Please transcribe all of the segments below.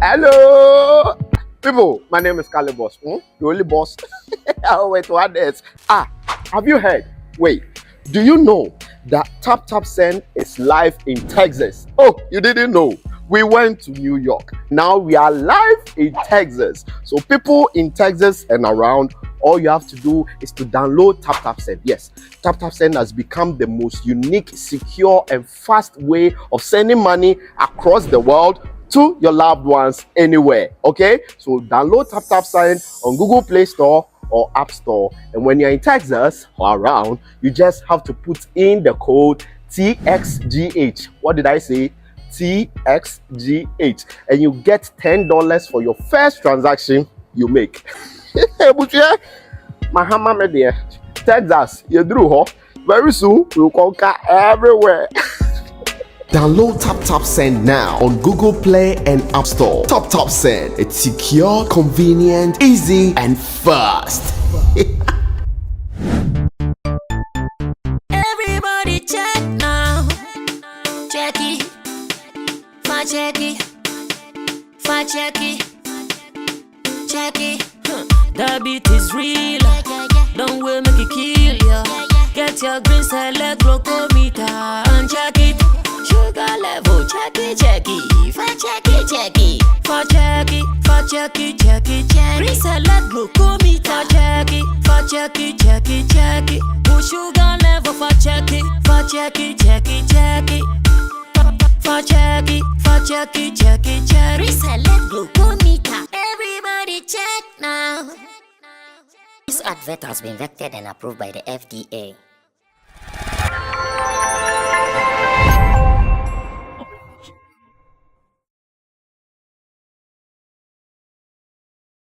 Hello, people. My name is Kale Boss. The only boss. Oh, wait, what else? Have you heard? Wait, do you know that Tap Tap Send is live in Texas? Oh, you didn't know? We went to New York. Now we are live in Texas. So people in Texas and around, all you have to do is to download Tap Tap Send. Yes, Tap Tap Send has become the most unique, secure, and fast way of sending money across the world to your loved ones anywhere. Okay, so download Tap Tap Send on Google Play Store or App Store, and when you're in Texas or around, you just have to put in the code TXGH. What did I say? TXGH, and you get $10 for your first transaction you make. Mahama media, Texas, you drew. Very soon we'll conquer everywhere. Download Tap Tap Send now on Google Play and App Store. Tap Tap Send. It's secure, convenient, easy, and fast. Everybody check now. Check it. Fa check it. Fa check it. Check it. The beat is real. Don't wait, make it kill ya. Get your green select glucometer and check it. Sugar level, check it, fa check it, fa check it, fa check it, check. Green select glucometer, fa check it. Put sugar level, fa check it, fa check it. Fa check it, check. Green select glucometer. Everybody check now. This advert has been vetted and approved by the FDA.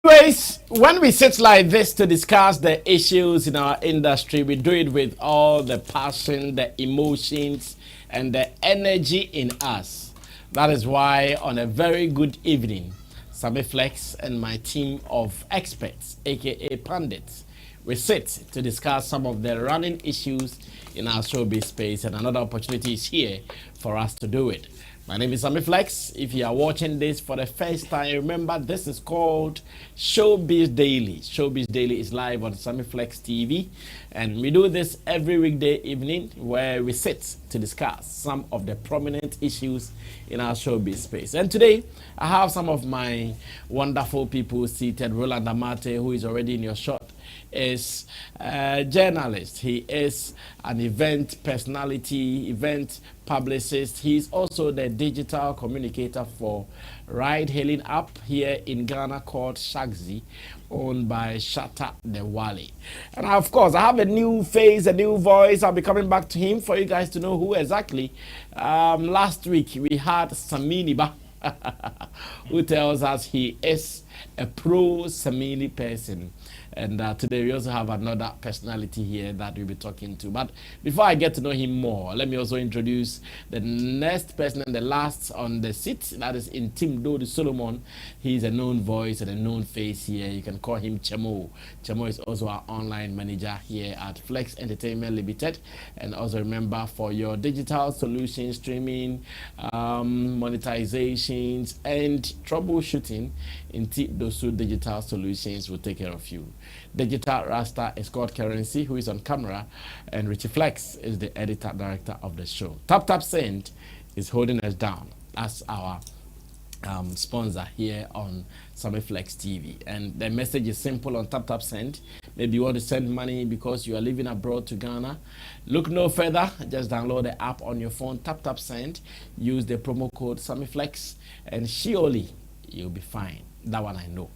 Anyways, when we sit like this to discuss the issues in our industry, we do it with all the passion, the emotions, and the energy in us. That is why on a very good evening, Sammy Flex and my team of experts, aka pundits, we sit to discuss some of the running issues in our showbiz space, and another opportunity is here for us to do it. My name is Sammy Flex. If you are watching this for the first time, remember this is called Showbiz Daily. Showbiz Daily is live on Sammy Flex TV, and we do this every weekday evening where we sit to discuss some of the prominent issues in our showbiz space. And today, I have some of my wonderful people seated. Roland Amate, who is already in your shot, is a journalist. He is an event personality, event publicist. He's also the digital communicator for ride-hailing app here in Ghana called Shaxi, owned by Shatta the Wale. And of course, I have a new face, a new voice. I'll be coming back to him for you guys to know who exactly. Last week, we had Sammy who tells us he is a pro-Sammy person. And today we also have another personality here that we'll be talking to. But before I get to know him more, let me also introduce the next person and the last on the seat. That is Intim Dodi Solomon. He's a known voice and a known face here. You can call him Chemo. Chemo is also our online manager here at Flex Entertainment Limited. And also remember, for your digital solutions, streaming, monetizations, and troubleshooting, Intim Dosu Digital Solutions will take care of you. Digital Rasta is called Currency, who is on camera, and Richie Flex is the editor director of the show. Tap Tap Send is holding us down as our sponsor here on Sammy Flex TV. And the message is simple on Tap Tap Send. Maybe you want to send money because you are living abroad to Ghana. Look no further. Just download the app on your phone, Tap Tap Send. Use the promo code Sammy Flex, and surely you'll be fine. That one I know.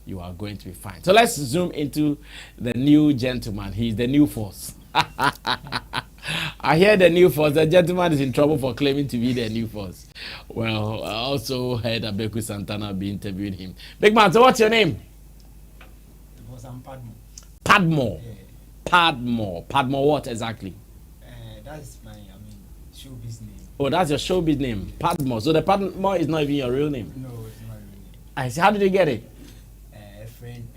You are going to be fine. So let's zoom into the new gentleman. He's the new force. I hear the new force. The gentleman is in trouble for claiming to be the new force. Well, I also heard Abeku Santana be interviewing him. Big man, so what's your name? It was Padmo. Padmo. Yeah. Padmo. Padmo what exactly? that's my, showbiz name. Oh, that's your showbiz name, Padmo. So the Padmo is not even your real name. No, it's not really. I see. How did you get it? A friend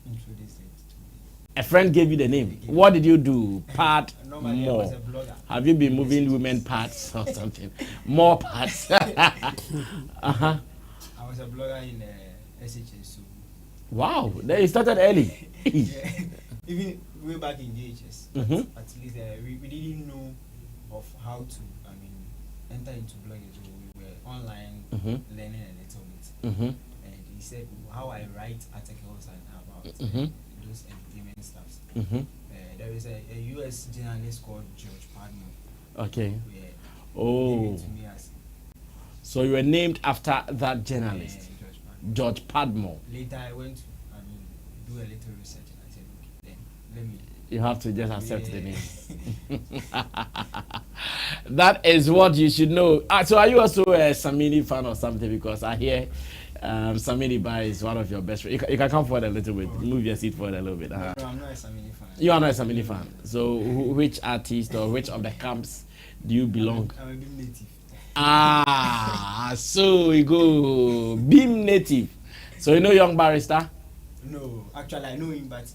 introduced it to me. A friend gave you the name. What did you do? Normally, I was a Padmo. blogger. Have you been moving women parts or something? More parts. I was a blogger in SHS. So Wow, then you started early. yeah, even way back in JHS. Mhm. At least we didn't know of how to, enter into blogging. So we were online Mhm. learning a little bit. Mhm. And he said how I write articles and about Mhm. those entertainment stuff. Mhm. There is a US journalist called George Padmo. Okay. Yeah, gave Oh, it to me as so you were named after that journalist, George Padmo. George Padmo. Later, I went to do a little research and I said, okay, then let me. You have to just accept the Yeah. name. That is what you should know. So are you also a Samini fan or something? Because I hear Samini Bai is one of your best friends. You can come forward a little bit. Move your seat forward a little bit. No, I'm not a Sammy fan. You are not a Samini fan. So which artist or which of the camps do you belong? I'm a big native. Ah, so we go. Beam native. So you know Young Barrister? No, actually I know him, but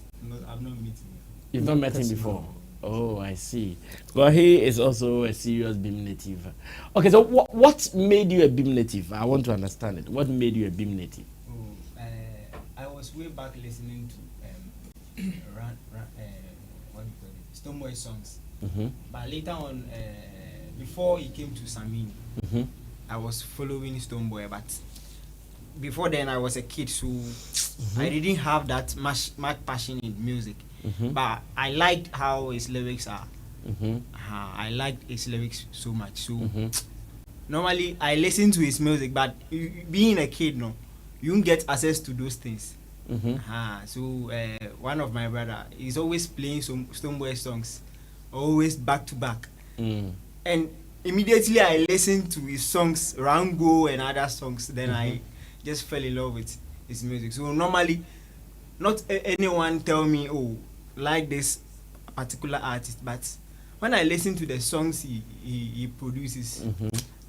I've not met him before. You've not met him before? Oh, I see. Well, he is also a serious Beam native. Okay, so what made you a Beam native? I want to understand it. What made you a Beam native? Oh, I was way back listening to what do you call it? Stoneboy songs. Mm-hmm. But later on, before he came to Sammy, Mm-hmm. I was following Stoneboy, but before then I was a kid, so I didn't have that much passion in music. Mm-hmm. But I liked how his lyrics are. Mm-hmm. I liked his lyrics so much. So Mm-hmm. normally I listen to his music, but being a kid, no, you don't get access to those things. Mm-hmm. So one of my brother is always playing some Stoneboy songs, always back to back, and immediately I listened to his songs, Rango and other songs. Then I just fell in love with his music. So normally, not anyone tell me, oh, like this particular artist, but when I listen to the songs he produces,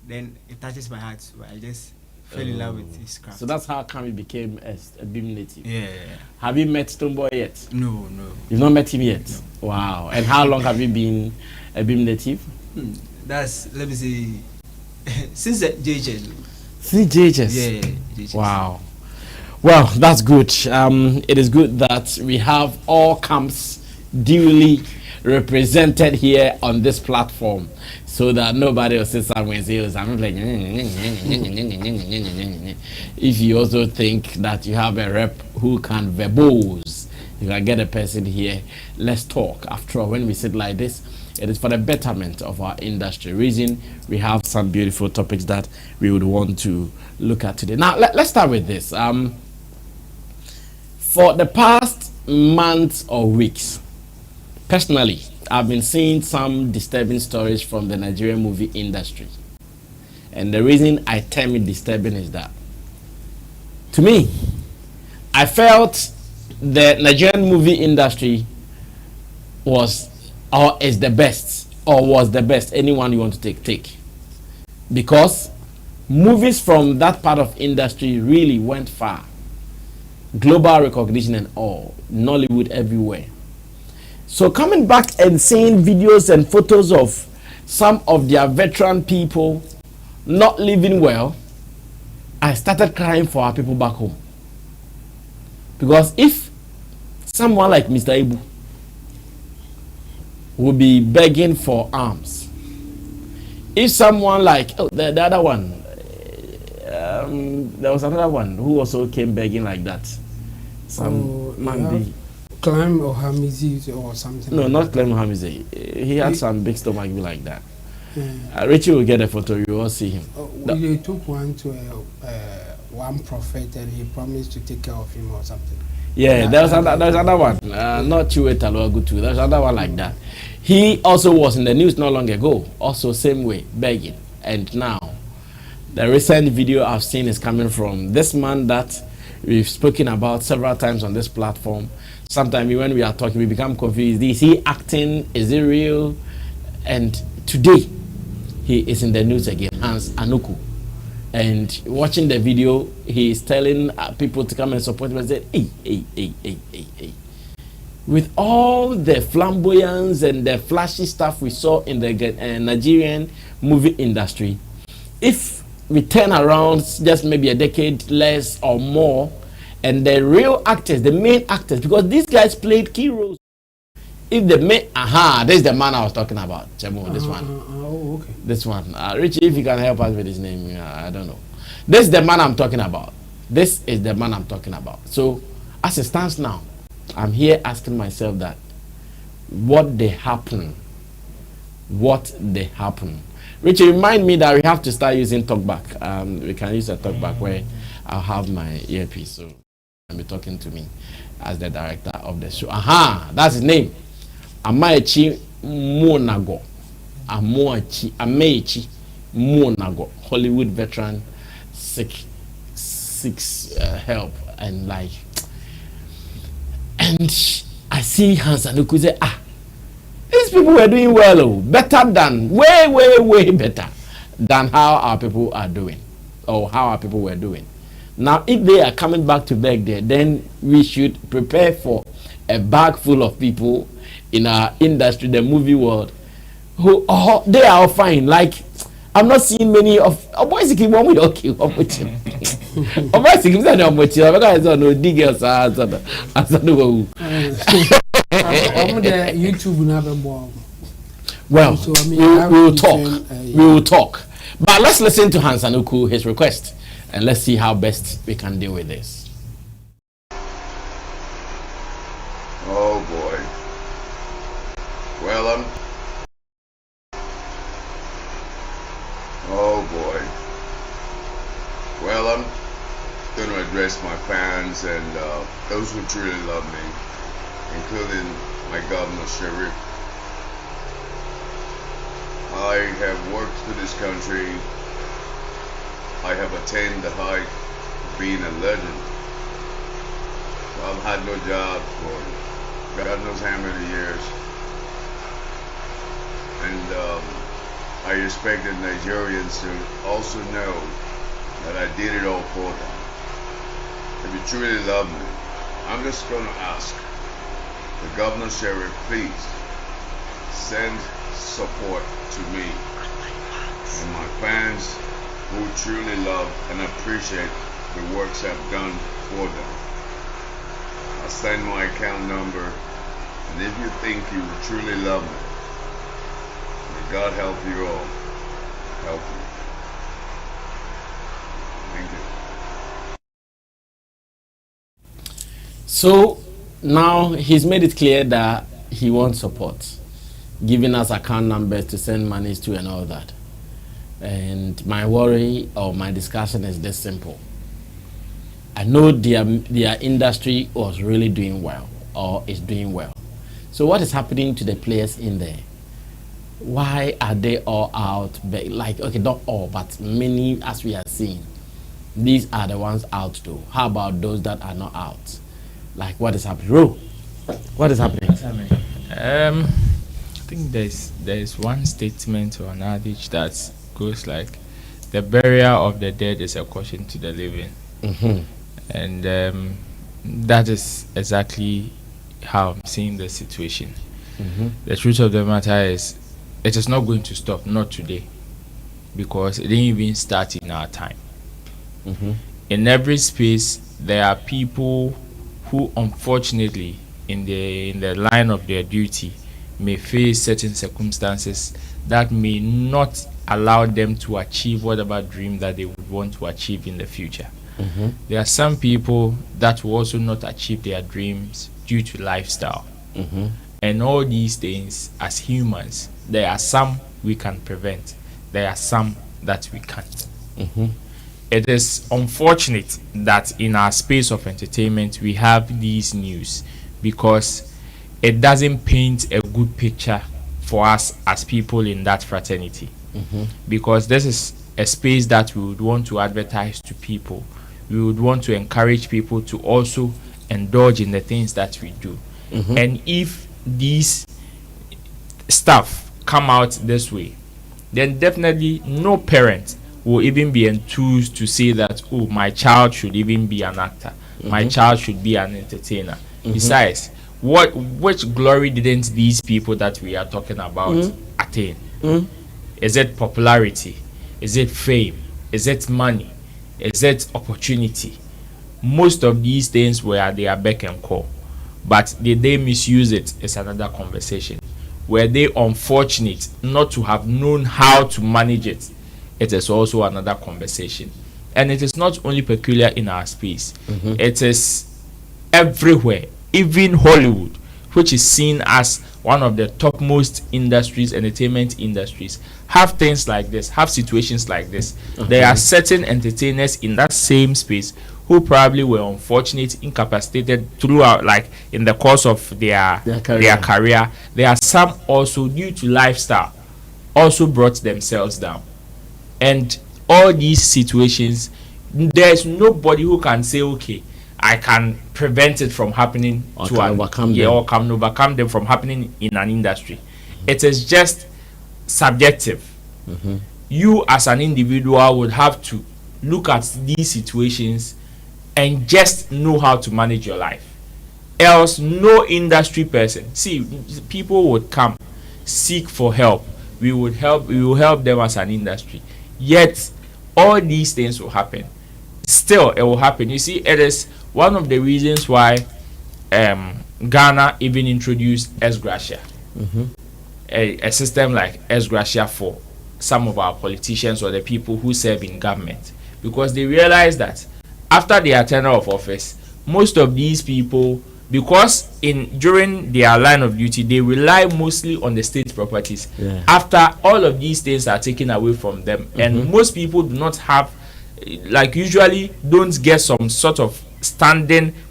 then it touches my heart. So I just fell in love with his craft. So that's how come you became a Beam native. Yeah. Have you met Stoneboy yet? No. You've not met him yet? No. Wow. And how long have you been a Beam native? That's, let me see, since the JJ. Three JHS. Yeah, JJ. Wow. Well, that's good. It is good that we have all camps duly represented here on this platform, so that nobody will sit somewhere and say, oh, I'm like, if you also think that you have a rep who can verbose, you can get a person here. Let's talk. After all, when we sit like this, it is for the betterment of our industry. Reason we have some beautiful topics that we would want to look at today. Now, let's start with this. For the past months or weeks, personally, I've been seeing some disturbing stories from the Nigerian movie industry. And the reason I term it disturbing is that, to me, I felt the Nigerian movie industry was or is the best, or was the best, anyone you want to take. Because movies from that part of industry really went far. Global recognition and all, Nollywood everywhere. So coming back and seeing videos and photos of some of their veteran people not living well, I started crying for our people back home. Because if someone like Mr. Ibu will be begging for alms, if someone like the other one, there was another one who also came begging like that. Clem or Hamizi or something. No, like not that. Clem Hamize. He had some big stomach like that. Yeah. Richie will get a photo. You all see him. They took one to one prophet and he promised to take care of him or something. Yeah, there's another one. Not Chue Taloagutu. There's another one like that. He also was in the news not long ago. Also same way, begging. And now, the recent video I've seen is coming from this man that we've spoken about several times on this platform. Sometimes when we are talking, we become confused. Is he acting? Is it real? And today, he is in the news again, Hans Anuku. And watching the video, he is telling people to come and support him and say, hey. With all the flamboyance and the flashy stuff we saw in the Nigerian movie industry, if we turn around just maybe a decade less or more, and the real actors, the main actors, because these guys played key roles. If the main, this is the man I was talking about, Chemo, this one. Oh, okay. This one. Richie, if you can help us with his name, I don't know. This is the man I'm talking about. This is the man I'm talking about. So, as it stands now, I'm here asking myself that, what they happen? Richie, remind me that we have to start using talkback. We can use a talkback where I'll have my earpiece, so I'll be talking to me as the director of the show. That's his name. Amaechi Monago. Amaechi Monago, Hollywood veteran, seeks help and like. And I see Hans Anuku say, these people were doing well, better than, way better than how our people are doing, or how our people were doing. Now, if they are coming back to beg there, then we should prepare for a bag full of people in our industry, the movie world, who they are all fine. Like, I'm not seeing many of boys who keep on with okay. Boys who keep on with well, so, I mean, we will talk. But let's listen to Hans Anuku, his request, and let's see how best we can deal with this. Oh boy. Well, I'm going to address my fans and those who truly love me, including my governor, Sheriff. I have worked for this country. I have attained the height of being a legend. I've had no job for God knows how many years. And I expected Nigerians to also know that I did it all for them. If you truly love me, I'm just going to ask the governor, Sheriff, please send support to me and my fans who truly love and appreciate the works I've done for them. I'll send my account number, and if you think you truly love me, may God help you all. Help you. Thank you. So now he's made it clear that he wants support, giving us account numbers to send monies to and all that. And my worry or my discussion is this simple. I know their industry was really doing well, or is doing well. So what is happening to the players in there? Why are they all out? Like, okay, not all, but many, as we are seeing. These are the ones out though. How about those that are not out? Like, what is happening? Ro, what is happening? I think there's one statement or an adage that goes like, the burial of the dead is a caution to the living. Mm-hmm. And that is exactly how I'm seeing the situation. Mm-hmm. The truth of the matter is, it is not going to stop, not today, because it didn't even start in our time. Mm-hmm. In every space, there are people who, unfortunately, in the line of their duty, may face certain circumstances that may not allow them to achieve whatever dream that they would want to achieve in the future. Mm-hmm. There are some people that will also not achieve their dreams due to lifestyle. Mm-hmm. And all these things, as humans, there are some we can prevent. There are some that we can't. Mm-hmm. It is unfortunate that in our space of entertainment we have these news, because it doesn't paint a good picture for us as people in that fraternity. Mm-hmm. Because this is a space that we would want to advertise to people. We would want to encourage people to also indulge in the things that we do. Mm-hmm. And if these stuff come out this way, then definitely no parent will even be enthused to say that, oh, my child should even be an actor, my child should be an entertainer. Besides, which glory didn't these people that we are talking about attain? Is it popularity? Is it fame? Is it money? Is it opportunity? Most of these things were at their beck and call, but did they misuse it? Is another conversation. Were they unfortunate not to have known how to manage it? It is also another conversation. And it is not only peculiar in our space, it is everywhere, even Hollywood, which is seen as one of the topmost industries, entertainment industries, have things like this, have situations like this. There are certain entertainers in that same space who probably were unfortunate, incapacitated throughout, like in the course of their career. There are some also, due to lifestyle, also brought themselves down. And all these situations, there's nobody who can say, okay, I can prevent it from happening or to can an overcome them. or can overcome them from happening in an industry. It is just subjective. You as an individual would have to look at these situations and just know how to manage your life. Else, no industry person. See, people would come, seek for help. We will help them as an industry. Yet, all these things will happen. Still, it will happen. You see, it is one of the reasons why Ghana even introduced S Gratia, a system like S Gratia for some of our politicians or the people who serve in government, because they realize that after their tenure of office, most of these people, because during their line of duty, they rely mostly on the state properties. After all of these things are taken away from them, and most people do not have, like, usually don't get some sort of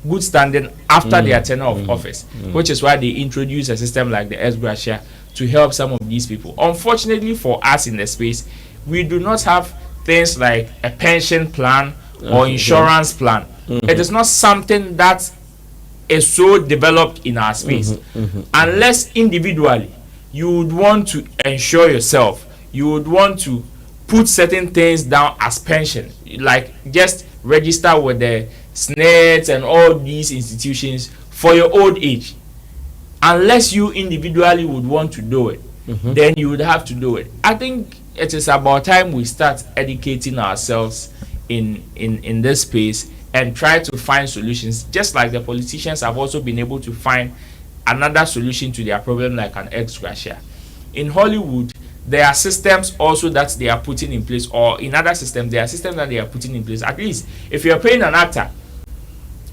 good standing after their tenure of office, which is why they introduce a system like the S Gratia to help some of these people. Unfortunately for us in the space, we do not have things like a pension plan or insurance plan. It is not something that is so developed in our space. Unless individually you would want to ensure yourself, you would want to put certain things down as pension, like just register with the SNET and all these institutions for your old age. Unless you individually would want to do it, then you would have to do it. I think it is about time we start educating ourselves in this space and try to find solutions, just like the politicians have also been able to find another solution to their problem, like an ex gratia. In Hollywood, there are systems also that they are putting in place, or in other systems, there are systems that they are putting in place. At least, if you're paying an actor,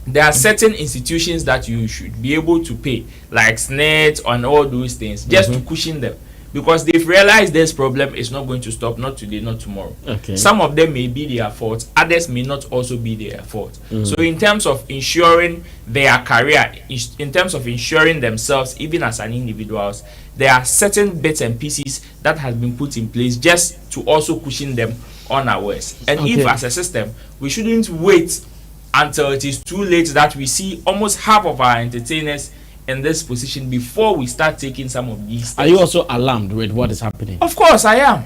there are certain institutions that you should be able to pay, like SNET and all those things, just to cushion them. Because they've realized this problem is not going to stop, not today, not tomorrow. Some of them may be their fault, others may not also be their fault. So in terms of ensuring their career, in terms of ensuring themselves, even as an individuals, there are certain bits and pieces that have been put in place just to also cushion them unawares. And if as a system, we shouldn't wait until it is too late that we see almost half of our entertainers in this position before we start taking some of these things. Are you also alarmed with what is happening? Of course I am.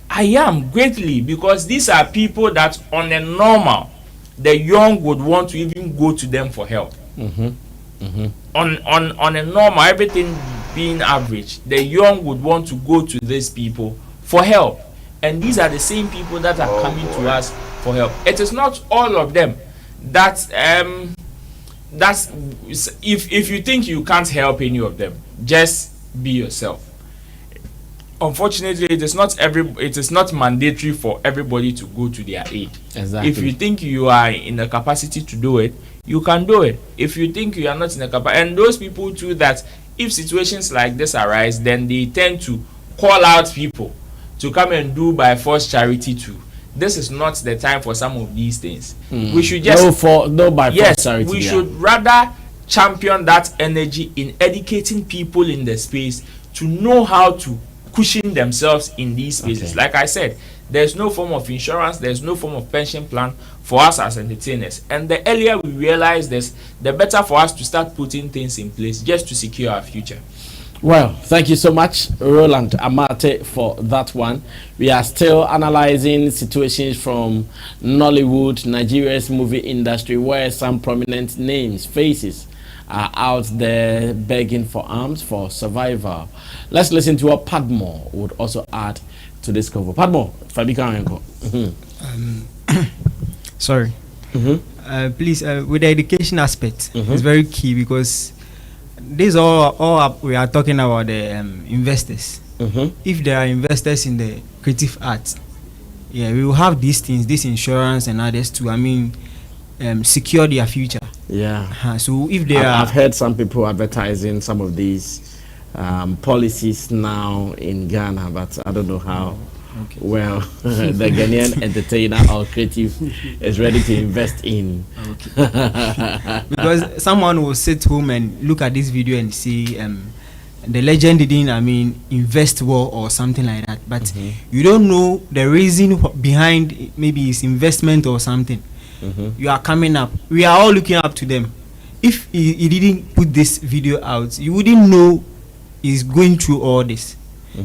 I am greatly, because these are people that on a normal, the young would want to even go to them for help. On a normal, everything being average, the young would want to go to these people for help. And these are the same people that are coming to us for help. It is not all of them that that's if you think you can't help any of them, just be yourself. Unfortunately, it is not mandatory for everybody to go to their aid. If you think you are in the capacity to do it, you can do it. If you think you are not in the capacity, and those people too, that if situations like this arise, then they tend to call out people to come and do by force charity too. This is not the time for some of these things. We should just charity. We should rather champion that energy in educating people in the space to know how to cushion themselves in these spaces. Like I said, there's no form of insurance, there's no form of pension plan for us as entertainers. And the earlier we realize this, the better for us to start putting things in place just to secure our future. Well, thank you so much, Roland Amate, for that one. We are still analyzing situations from Nollywood, Nigeria's movie industry, where some prominent names, faces, are out there begging for arms for survival. Let's listen to what Padmore would also add to this cover. Padmore, Fabika. Sorry. Please, with the education aspect, it's very key because this all we are talking about the investors. If there are investors in the creative arts, yeah, we will have these things, this insurance and others to, I mean, secure their future. Yeah. So if there are, I've heard some people advertising some of these policies now in Ghana, but I don't know how. Okay. Well, the Ghanaian entertainer or creative is ready to invest in. Okay. Because someone will sit home and look at this video and see the legend didn't, I mean, invest well or something like that. But you don't know the reason behind maybe his investment or something. You are coming up. We are all looking up to them. If he didn't put this video out, you wouldn't know he's going through all this.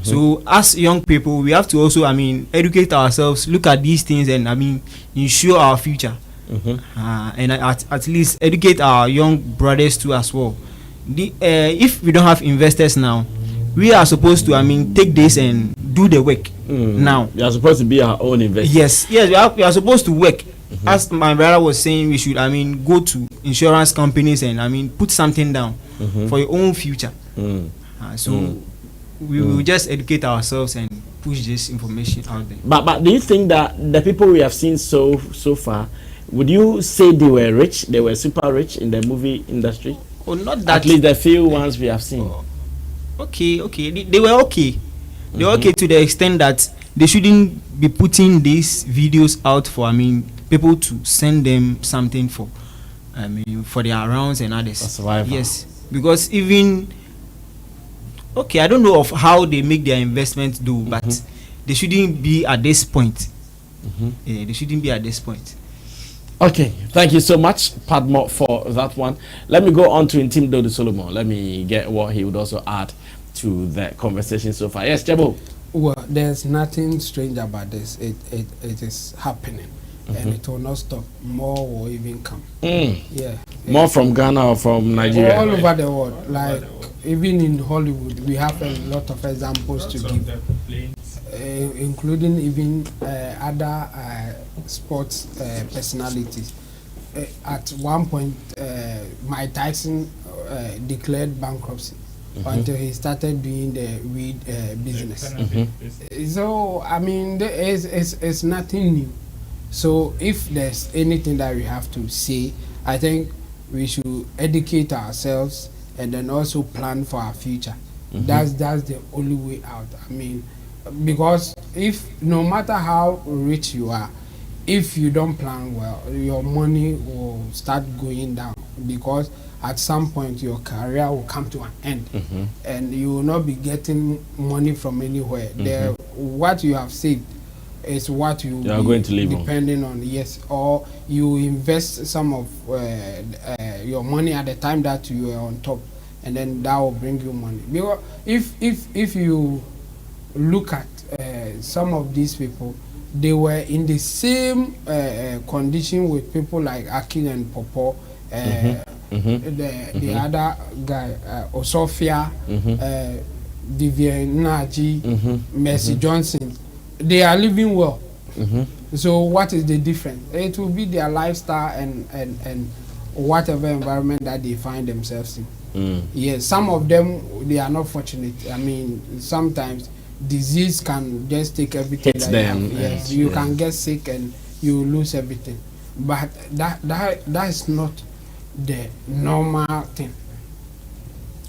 So as young people, we have to also, I mean, educate ourselves, look at these things, and I mean, ensure our future. And at least educate our young brothers too as well. If we don't have investors now, we are supposed to, I mean, take this and do the work now. We are supposed to be our own investors. Yes, we are supposed to work. As my brother was saying, we should, I mean, go to insurance companies and, I mean, put something down for your own future. We will just educate ourselves and push this information out there. But do you think that the people we have seen so far, would you say they were rich? They were super rich in the movie industry? Oh, not that. At least the few ones we have seen. Okay. They were okay. They were okay to the extent that they shouldn't be putting these videos out for, I mean, people to send them something for, I mean, for their rounds and others. For survival. Yes, because even. Okay, I don't know of how they make their investment do, but they shouldn't be at this point. Yeah, they shouldn't be at this point. Okay, thank you so much, Padmo, for that one. Let me go on to Intim Dodo Solomon. Let me get what he would also add to the conversation so far. Yes, Jabo. Well, there's nothing strange about this. It is happening, and it will not stop. More will even come. Yeah, more from Ghana or from Nigeria? All over the world, like even in Hollywood, we have a lot of examples to give, including even other sports personalities. At one point, Mike Tyson declared bankruptcy until he started doing the weed business. So, I mean, it's nothing new. So, if there's anything that we have to say, I think we should educate ourselves and then also plan for our future. That's the only way out. I mean, because if no matter how rich you are, if you don't plan well, your money will start going down, because at some point your career will come to an end, and you will not be getting money from anywhere. What you have saved is what you are going to live depending on. Yes, or you invest some of your money at the time that you are on top, and then that will bring you money. Because if you look at some of these people, they were in the same condition with people like Aki and Popo, the other guy, Osofia, Vivian Naji, Mercy Johnson. They are living well. So what is the difference? It will be their lifestyle and whatever environment that they find themselves in. Yes, some of them, they are not fortunate. I mean, sometimes disease can just take everything that them. you have. Yes, you can get sick and you lose everything. But that is not the normal thing.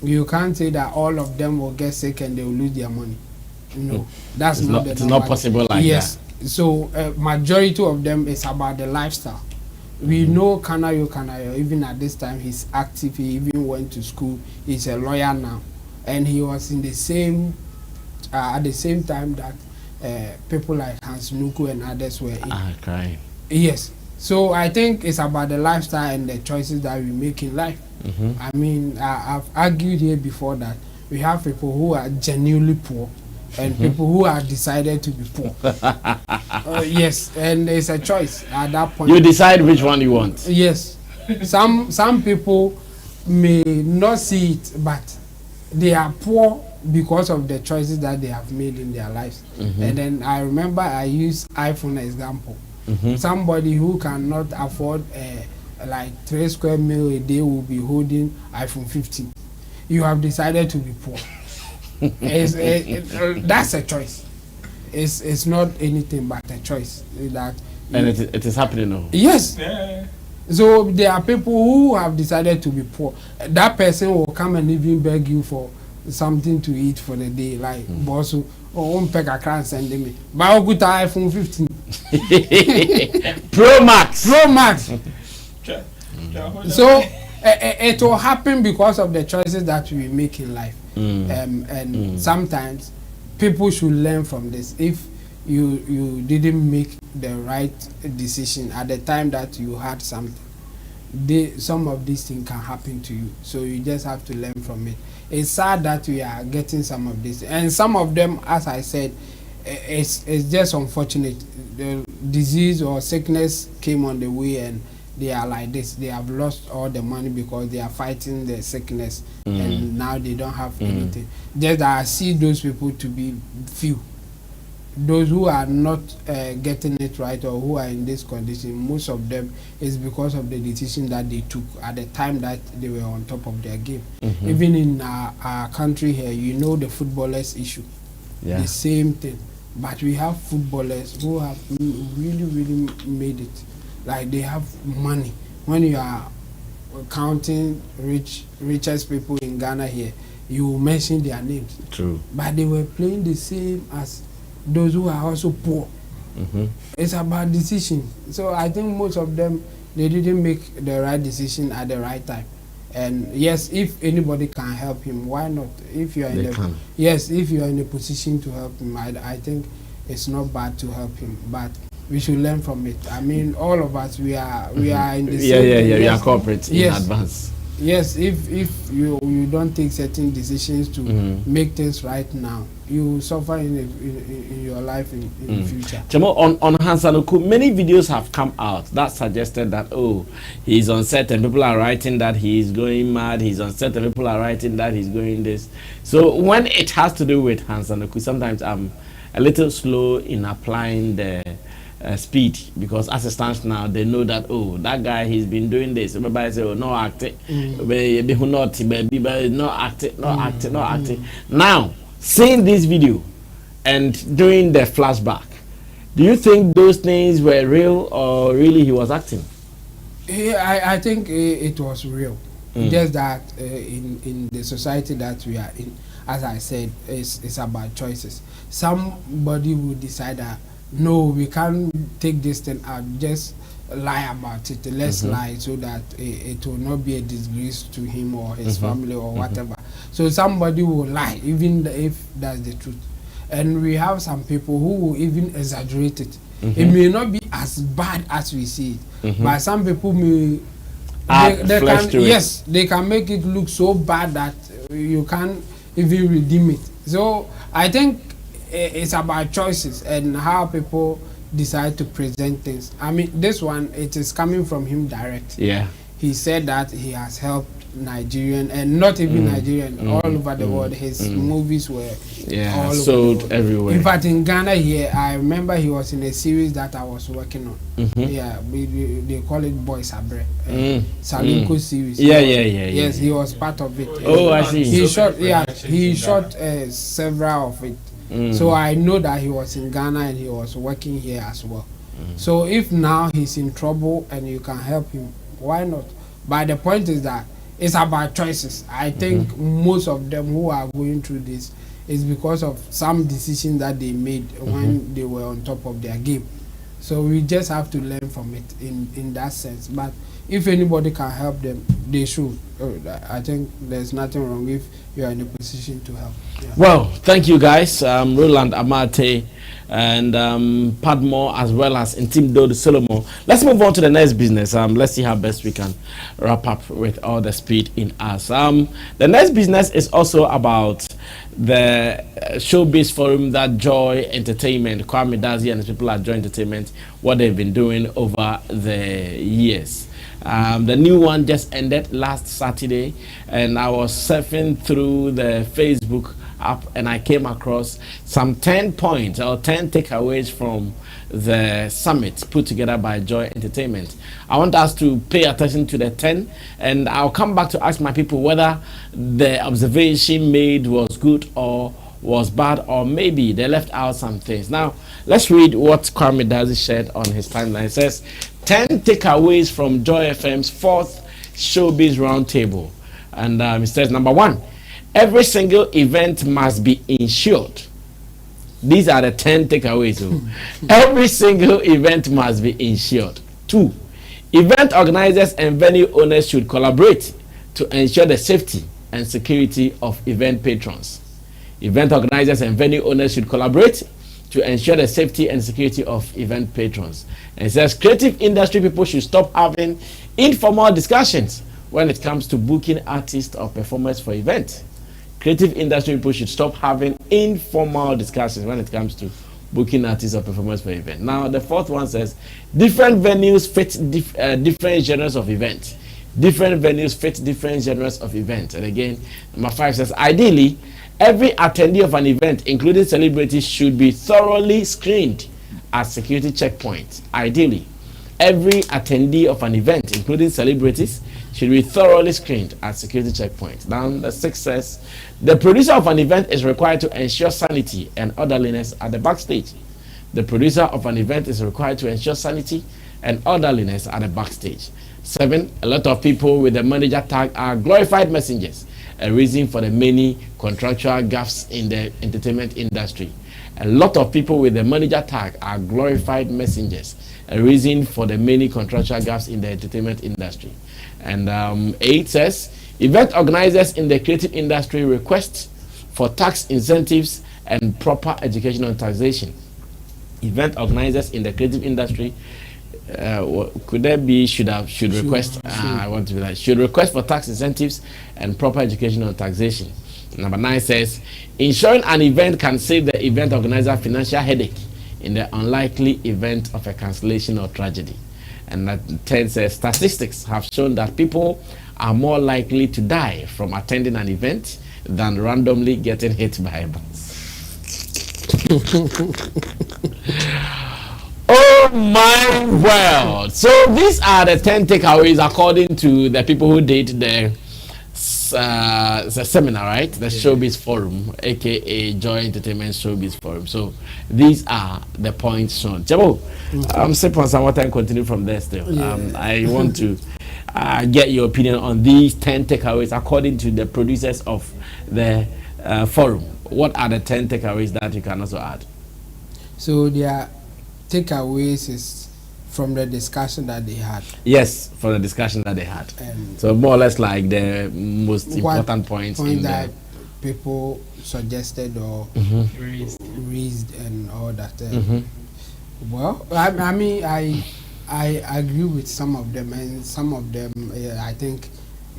You can't say that all of them will get sick and they will lose their money. No, that's not the normal. It's not possible like that. Yes, so majority of them is about the lifestyle. We know Kanayo, even at this time, he's active. He even went to school. He's a lawyer now, and he was in the same at the same time that people like Hans Nuku and others were in. Crying. Yes, so I think it's about the lifestyle and the choices that we make in life. I mean, I've argued here before that we have people who are genuinely poor and people who are decided to be poor. Yes, and it's a choice at that point. You decide which one you want. Yes, some people may not see it, but they are poor because of the choices that they have made in their lives. And then I remember I used iPhone example. Somebody who cannot afford like 3 square meal a day will be holding iPhone 15. You have decided to be poor. That's a choice. It's not anything but a choice that. And it is happening now. Yes. So there are people who have decided to be poor. That person will come and even beg you for something to eat for the day, like boss or pack a crown send me. But I'll go to iPhone 15 Pro Max. So it will happen because of the choices that we make in life. And sometimes people should learn from this. If you didn't make the right decision at the time that you had something, some of these things can happen to you. So you just have to learn from it. It's sad that we are getting some of this, and some of them, as I said, it's just unfortunate. The disease or sickness came on the way and they are like this. They have lost all the money because they are fighting the sickness and now they don't have anything. Just that I see those people to be few. Those who are not getting it right or who are in this condition, most of them is because of the decision that they took at the time that they were on top of their game. Even in our country here, you know the footballers issue. The same thing. But we have footballers who have really made it. Like they have money. When you are counting richest people in Ghana here, you will mention their names. True. But they were playing the same as those who are also poor. It's about decision. So I think most of them, they didn't make the right decision at the right time. And yes, if anybody can help him, why not? If you are if you are in a position to help him, I think it's not bad to help him. But we should learn from it. I mean, all of us, we are in the same. We are corporate in advance. Yes, if you don't take certain decisions to make things right now, you suffer in your life in the future. Chamo, on Hansanoku, many videos have come out that suggested that he's on set and people are writing that he's going mad. He's on set and people are writing that he's going this. So when it has to do with Hansanoku, sometimes I'm a little slow in applying the speed, because as it stands now, they know that that guy, he's been doing this. Everybody say, no acting, not acting. Now, seeing this video and doing the flashback, do you think those things were real or really he was acting? I think it was real. Just that in the society that we are in, as I said, it's about choices. Somebody will decide that no, we can't take this thing out, just lie about it. Let's lie so that it will not be a disgrace to him or his family or whatever. So somebody will lie even if that's the truth. And we have some people who will even exaggerate it. It may not be as bad as we see it, but some people may they can make it look so bad that you can't even redeem it. So I think it's about choices and how people decide to present things. I mean, this one, it is coming from him direct. He said that he has helped Nigerian, and not even Nigerian, all over the world. His movies were all sold everywhere. In fact, in Ghana here, I remember he was in a series that I was working on. They call it Boys Abre, Salinko series. Yes, he was part of it. I see. He shot several of it. So I know that he was in Ghana and he was working here as well. So if now he's in trouble and you can help him, why not? But the point is that it's about choices. I think most of them who are going through this is because of some decisions that they made when they were on top of their game. So we just have to learn from it in that sense. But if anybody can help them, they should. I think there's nothing wrong if you are in a position to help. Well, thank you guys. Roland Amate, and Padmore, as well as Intimdo Solomon. Let's move on to the next business. Let's see how best we can wrap up with all the speed in us. The next business is also about the showbiz forum that Joy Entertainment, Kwame Dazi and his people at Joy Entertainment, what they've been doing over the years. The new one just ended last Saturday, and I was surfing through the Facebook app and I came across some 10 points or 10 takeaways from the summit put together by Joy Entertainment. I want us to pay attention to the 10, and I'll come back to ask my people whether the observation made was good or was bad, or maybe they left out some things. Now, let's read what Kwame Dazi shared on his timeline. It says, 10 takeaways from Joy FM's 4th Showbiz Roundtable. And it says, number 1, every single event must be insured. These are the 10 takeaways. Every single event must be insured. 2, event organizers and venue owners should collaborate to ensure the safety and security of event patrons. Event organizers and venue owners should collaborate to ensure the safety and security of event patrons. And it says creative industry people should stop having informal discussions when it comes to booking artists or performers for events. Creative industry people should stop having informal discussions when it comes to booking artists or performers for events. Now, the 4th one says different venues fit different genres of events. Different venues fit different genres of events. And again, number 5 says ideally, every attendee of an event, including celebrities, should be thoroughly screened at security checkpoints. Ideally, every attendee of an event, including celebrities, should be thoroughly screened at security checkpoints. Now, the 6 says, the producer of an event is required to ensure sanity and orderliness at the backstage. The producer of an event is required to ensure sanity and orderliness at the backstage. 7, a lot of people with the manager tag are glorified messengers, a reason for the many contractual gaps in the entertainment industry. A lot of people with the manager tag are glorified messengers, a reason for the many contractual gaps in the entertainment industry. And 8 says, event organizers in the creative industry request for tax incentives and proper education on taxation. Event organizers in the creative industry could request should request for tax incentives and proper education on taxation. Number 9 says, ensuring an event can save the event organizer financial headache in the unlikely event of a cancellation or tragedy. And that 10 says, statistics have shown that people are more likely to die from attending an event than randomly getting hit by a bus. Oh my world. So these are the 10 takeaways according to the people who did the seminar, right? The Showbiz Forum, aka Joy Entertainment Showbiz Forum. So these are the points shown. Jabo, I'm sipping on some water and continue from there still. I want to get your opinion on these 10 takeaways according to the producers of the forum. What are the 10 takeaways that you can also add? So their takeaways is from the discussion that they had. Yes, from the discussion that they had. So more or less like the most important points in that people suggested or raised and all that. Well, I mean, I agree with some of them, and some of them I think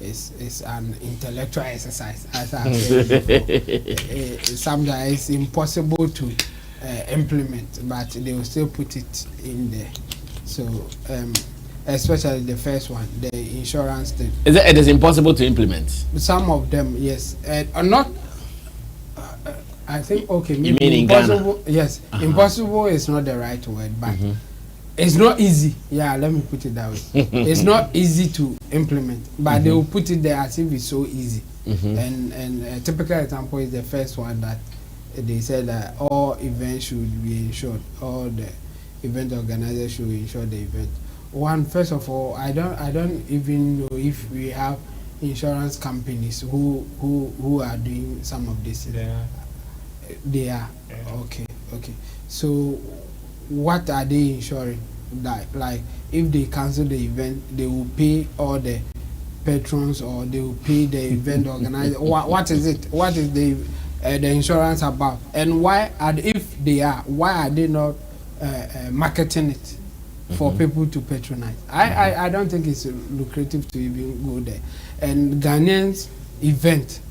is an intellectual exercise. As I've said before. Sometimes it's impossible to implement, but they will still put it in there. So, especially the first one, the insurance thing. It is impossible to implement? Some of them, yes. Not, I think, okay, maybe you mean impossible. In Ghana? Yes, impossible is not the right word, but it's not easy. Yeah, let me put it that way. It's not easy to implement, but they will put it there as if it's so easy. And a typical example is the first one that they said that all events should be insured. All the event organizers should insure the event. First of all, I don't even know if we have insurance companies who are doing some of this. They are. Yeah. Okay. So what are they insuring? Like if they cancel the event, they will pay all the patrons, or they will pay the event organizer. What is it? What is the the insurance about, and why if they are, why are they not marketing it for people to patronize? I don't think it's lucrative to even go there. And Ghanaians event,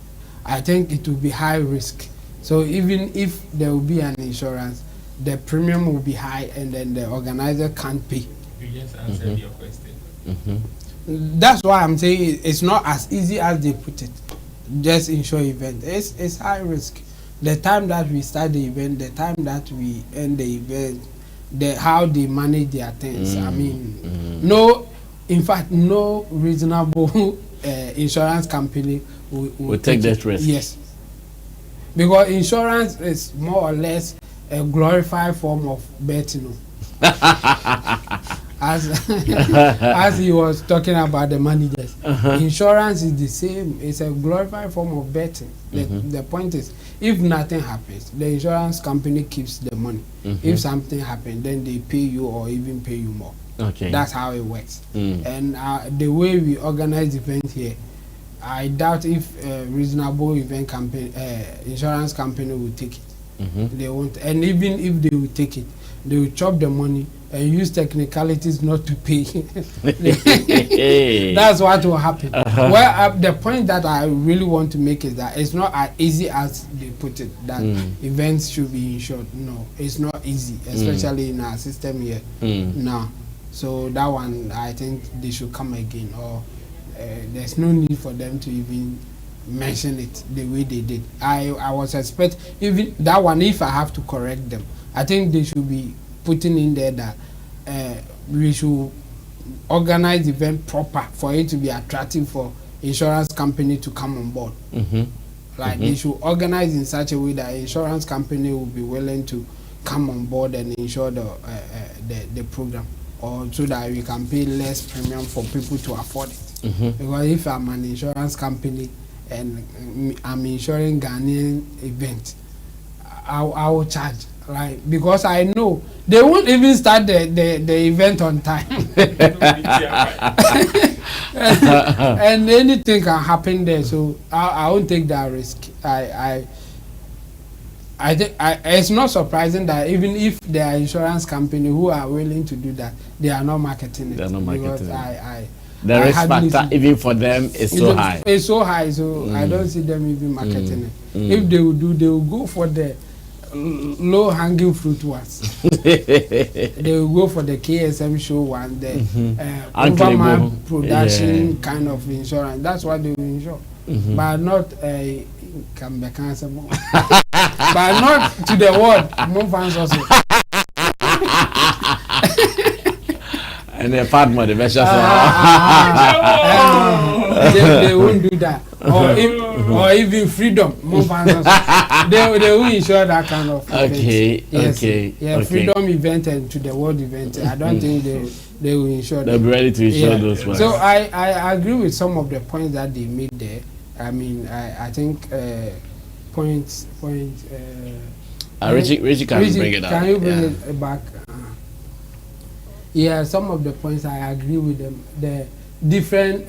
I think it will be high risk. So even if there will be an insurance, the premium will be high, and then the organizer can't pay. You just answered your question. That's why I'm saying it's not as easy as they put it. Just insure event. It's high risk. The time that we start the event, the time that we end the event, how they manage their things. I mean, in fact, no reasonable insurance company will take that risk. Yes. Because insurance is more or less a glorified form of betting. As he was talking about the managers, insurance is the same. It's a glorified form of betting. The point is, if nothing happens, the insurance company keeps the money. If something happens, then they pay you or even pay you more. Okay. That's how it works. And the way we organize events here, I doubt if a reasonable event company, insurance company will take it. They won't. And even if they will take it, they will chop the money and use technicalities not to pay. That's what will happen. Well, the point that I really want to make is that it's not as easy as they put it, that events should be insured. No, it's not easy, especially in our system here now. So that one, I think they should come again, or there's no need for them to even mention it the way they did. I was expect even that one, if I have to correct them, I think they should be putting in there that we should organize the event proper for it to be attractive for insurance company to come on board. Like they should organize in such a way that insurance company will be willing to come on board and insure the program, or so that we can pay less premium for people to afford it. Because if I'm an insurance company and I'm insuring Ghanaian event, I will charge, right? Because I know they won't even start the event on time. And anything can happen there, so I won't take that risk. I think it's not surprising that even if there are insurance company who are willing to do that, they are not marketing it. They are not marketing because it. The risk factor even for them is so high. It's so high, so I don't see them even marketing it. If they will do, they will go for the low hanging fruit ones. They will go for the KSM show one, the Overman production kind of insurance. That's what they will insure. But not a but not to the world. More fans also. And the part motivation. They won't do that. Or even freedom. More fans also. They will insure that kind of event. Yes. Freedom event and to the world event. I don't think they will insure. They'll be ready to insure those ones. So I agree with some of the points that they made there. I mean, I think points. Richie can bring it up. Can you bring it back? Yeah, some of the points I agree with them. The different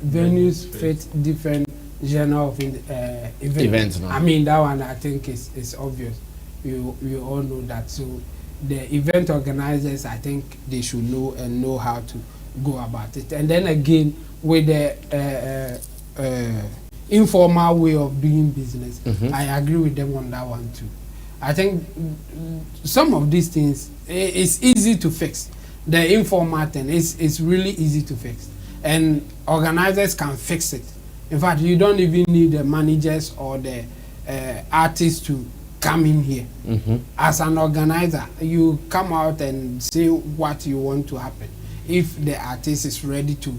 venues fit different genre of events. No? I mean, that one I think is obvious. We all know that. So the event organizers, I think they should know how to go about it. And then again, with the informal way of doing business, I agree with them on that one too. I think some of these things it's easy to fix. The informal thing is really easy to fix, and organizers can fix it. In fact, you don't even need the managers or the artists to come in here. As an organizer, you come out and say what you want to happen. If the artist is ready to,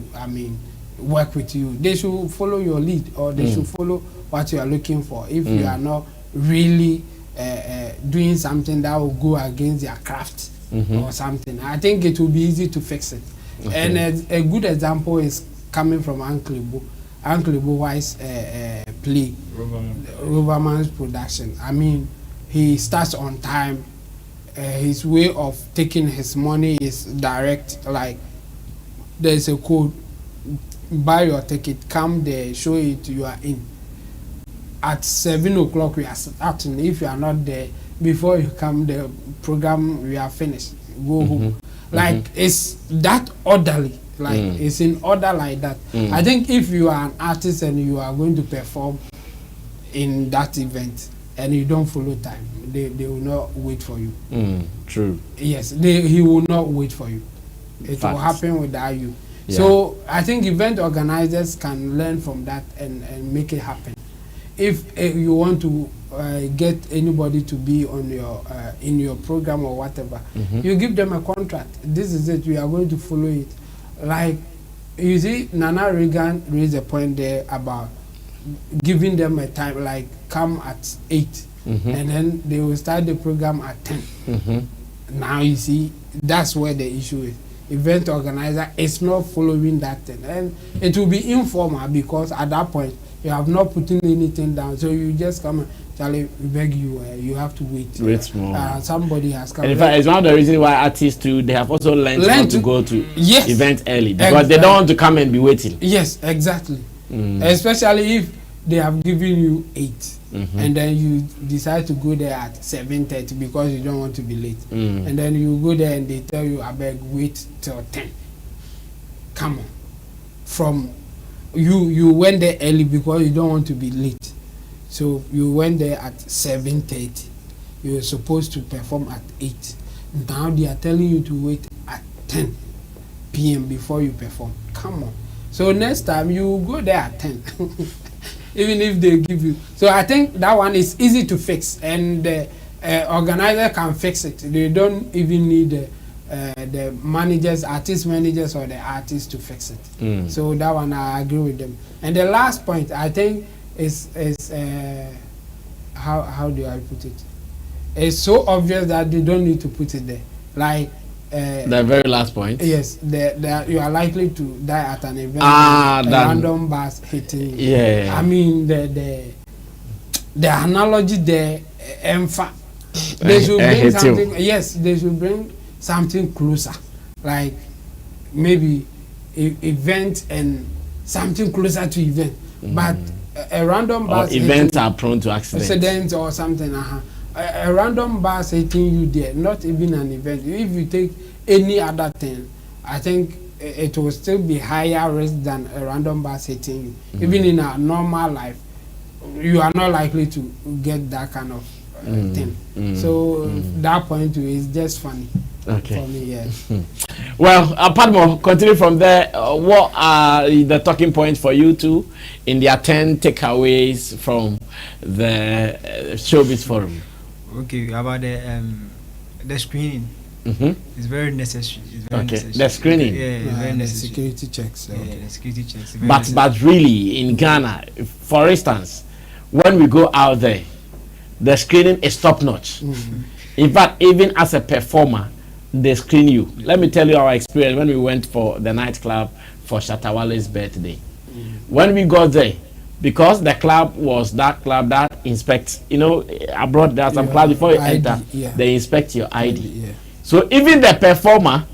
work with you, they should follow your lead, or they should follow what you are looking for. If you are not really doing something that will go against their craft or something, I think it will be easy to fix it. And a good example is coming from Uncle Ibu Wise play, Roverman's production. I mean, he starts on time. His way of taking his money is direct. Like, there's a code, buy your ticket, come there, show it, you are in. at 7 o'clock we are starting. If you are not there before you come, the program we are finished. Go home. Like it's that orderly. Like it's in order like that. I think if you are an artist and you are going to perform in that event and you don't follow time, they will not wait for you. True. Yes, he will not wait for you. It Fact. will happen without you. Yeah. So I think event organizers can learn from that and make it happen. If you want to get anybody to be on your in your program or whatever, you give them a contract. This is it. We are going to follow it. Like you see, Nana Reagan raised a point there about giving them a time, like come at 8, and then they will start the program at 10. Now you see, that's where the issue is. Event organizer is not following that thing, and it will be informal because at that point you have not putting anything down. So you just come and Charlie, we beg you, you have to wait. Wait more. Somebody has come. And in fact, it's one of the reasons why artists too, they have also learned not to go to events early because they don't want to come and be waiting. Yes, exactly. Especially if they have given you 8 and then you decide to go there at 7:30 because you don't want to be late. And then you go there and they tell you, I beg, wait till 10. Come on. From you went there early because you don't want to be late. So you went there at 7:30. You were supposed to perform at 8. Now they are telling you to wait at 10 p.m. before you perform. Come on. So next time you go there at 10. Even if they give you. So I think that one is easy to fix, and the organizer can fix it. They don't even need the managers, artist managers, or the artists to fix it. So that one I agree with them. And the last point I think is how do I put it? It's so obvious that they don't need to put it there. Like the very last point. Yes, you are likely to die at an event. Random bus hitting. Yeah. I mean the analogy there, they should bring something. Yes, they should bring something closer, like maybe event and something closer to event. But a random bus. Events are prone to accidents or something. A random bus hitting you there, not even an event. If you take any other thing, I think it will still be higher risk than a random bus hitting you. Even in a normal life, you are not likely to get that kind of thing. So that point is just funny for me. Yeah. Well, Padmo, continue from there. What are the talking points for you two in their 10 takeaways from the Showbiz Forum? Okay, about the screening. It's very necessary. It's very necessary. The screening. Yeah, it's very necessary. Security checks. Yeah, the security checks. But really, in Ghana, for instance, when we go out there, the screening is top notch. In fact, even as a performer, they screen you. Let me tell you our experience when we went for the nightclub for Shatta Wale's birthday. When we got there, because the club was that club that inspects, abroad there are some clubs before you enter, they inspect your ID. So even the performer,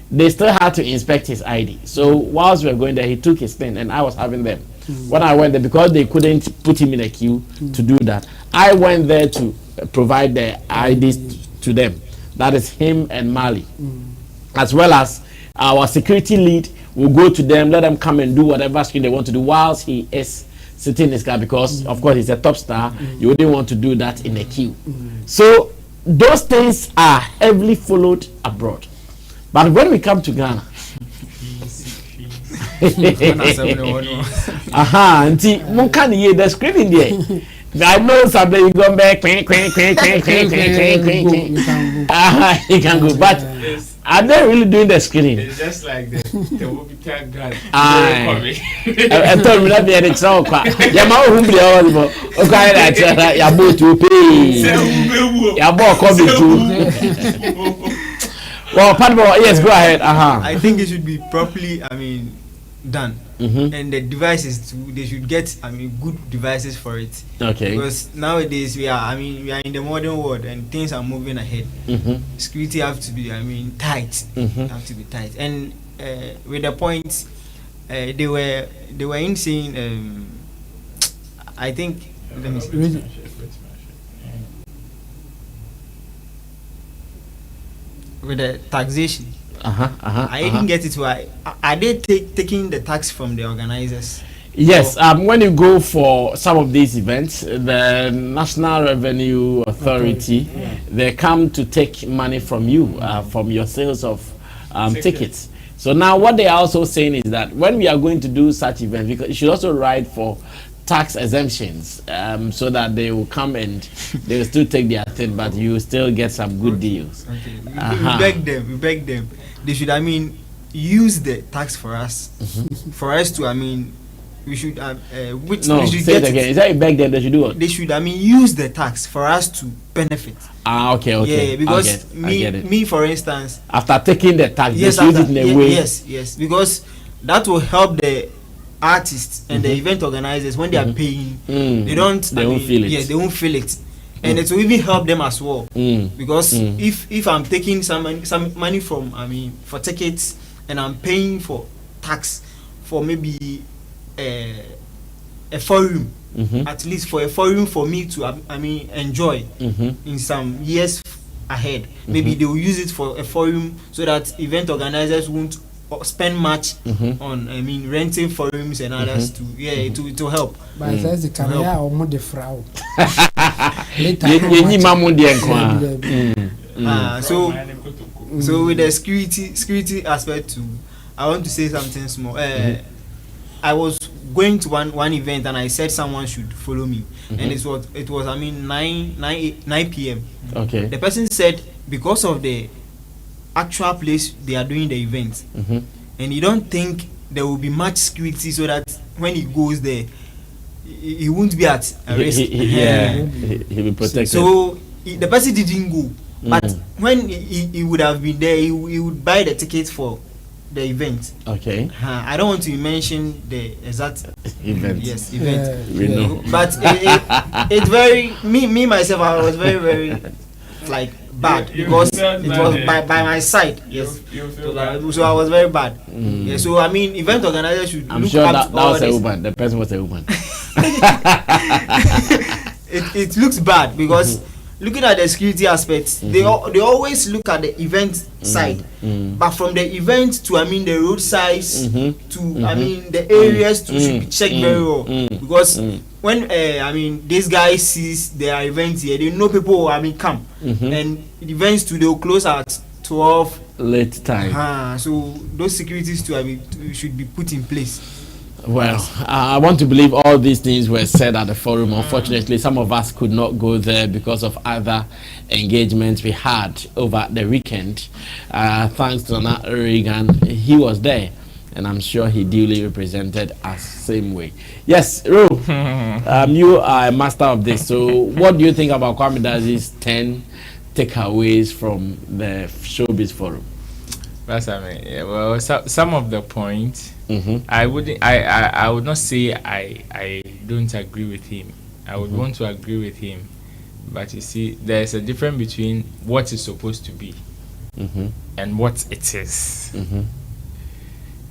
they still had to inspect his ID. So whilst we were going there, he took his thing and I was having them. When I went there, because they couldn't put him in a queue to do that, I went there to provide the IDs to them. That is him and Mali. As well as our security lead will go to them, let them come and do whatever screen they want to do whilst he is sitting in his car, because of course he's a top star. You wouldn't want to do that in a queue. So those things are heavily followed abroad. But when we come to Ghana, auntie, the screening there. I know something you go back, you can go, but are they really doing the screening? It's just like the movie Thank God. I told me that they had it so quick. Yama humbly all okay, that ya boat to pay. Ya boat coming to. Well, Padmo, yes, go ahead. I think it should be properly, done. And the devices too, they should get good devices for it. Okay. Because nowadays we are in the modern world and things are moving ahead. Security have to be tight. Have to be tight. And with the points they were in saying I think Let me see. Read it. With the taxation. I didn't Uh-huh. get it. Why are they taking the tax from the organizers? Yes, when you go for some of these events, the National Revenue Authority, they come to take money from you, from your sales of tickets. So now what they are also saying is that when we are going to do such events, because you should also write for tax exemptions, so that they will come and they will still take their thing, but you will still get some good deals. Okay. Uh-huh. We beg them. They should, use the tax for us. For us to, we should, which No, we should say get it again. Is that back then they should do what? They should, use the tax for us to benefit. Okay. Yeah, because I get it. me, for instance, After taking the tax, yes, they use it in a way. yes, because that will help the artists and the event organizers when they are paying. They don't. They won't feel it. Yeah, they won't feel it, and it will even help them as well. Because if I'm taking some money from for tickets and I'm paying for tax for maybe a forum, at least for a forum for me to enjoy in some years ahead. Maybe they will use it for a forum so that event organizers won't spend much on renting forums and others to to help. But it says the career or more the frau. So with the security aspect too, I want to say something small. I was going to one event and I said someone should follow me, and it was 9 p.m. Okay. The person said because of the actual place they are doing the event, and you don't think there will be much security, so that when he goes there, he won't be at risk. He'll be protected. So the person didn't go, but when he would have been there, he would buy the ticket for the event. Okay. I don't want to mention the exact Event. Yes, event. We know. But it very me myself, I was very like bad because it was by my side. Yes. So I was very bad. Yeah. So event organizers should I'm look sure up that to all was a this. woman. The person was a woman. It looks bad because looking at the security aspects, they always look at the event side, but from the event to the road sides to the areas to should be checked very well, because when this guy sees their event here, they know people will come, and events too, they will close at 12 late time. So those securities too should be put in place. Well, I want to believe all these things were said at the forum. Unfortunately, some of us could not go there because of other engagements we had over the weekend. Thanks to Nana Reagan, he was there, and I'm sure he duly represented us same way. Yes, Ru, you are a master of this. So what do you think about Kwame Dazi's 10 takeaways from the Showbiz Forum? Well, some of the points, I would not say I don't agree with him. I would want to agree with him, but you see, there's a difference between what is supposed to be and what it is.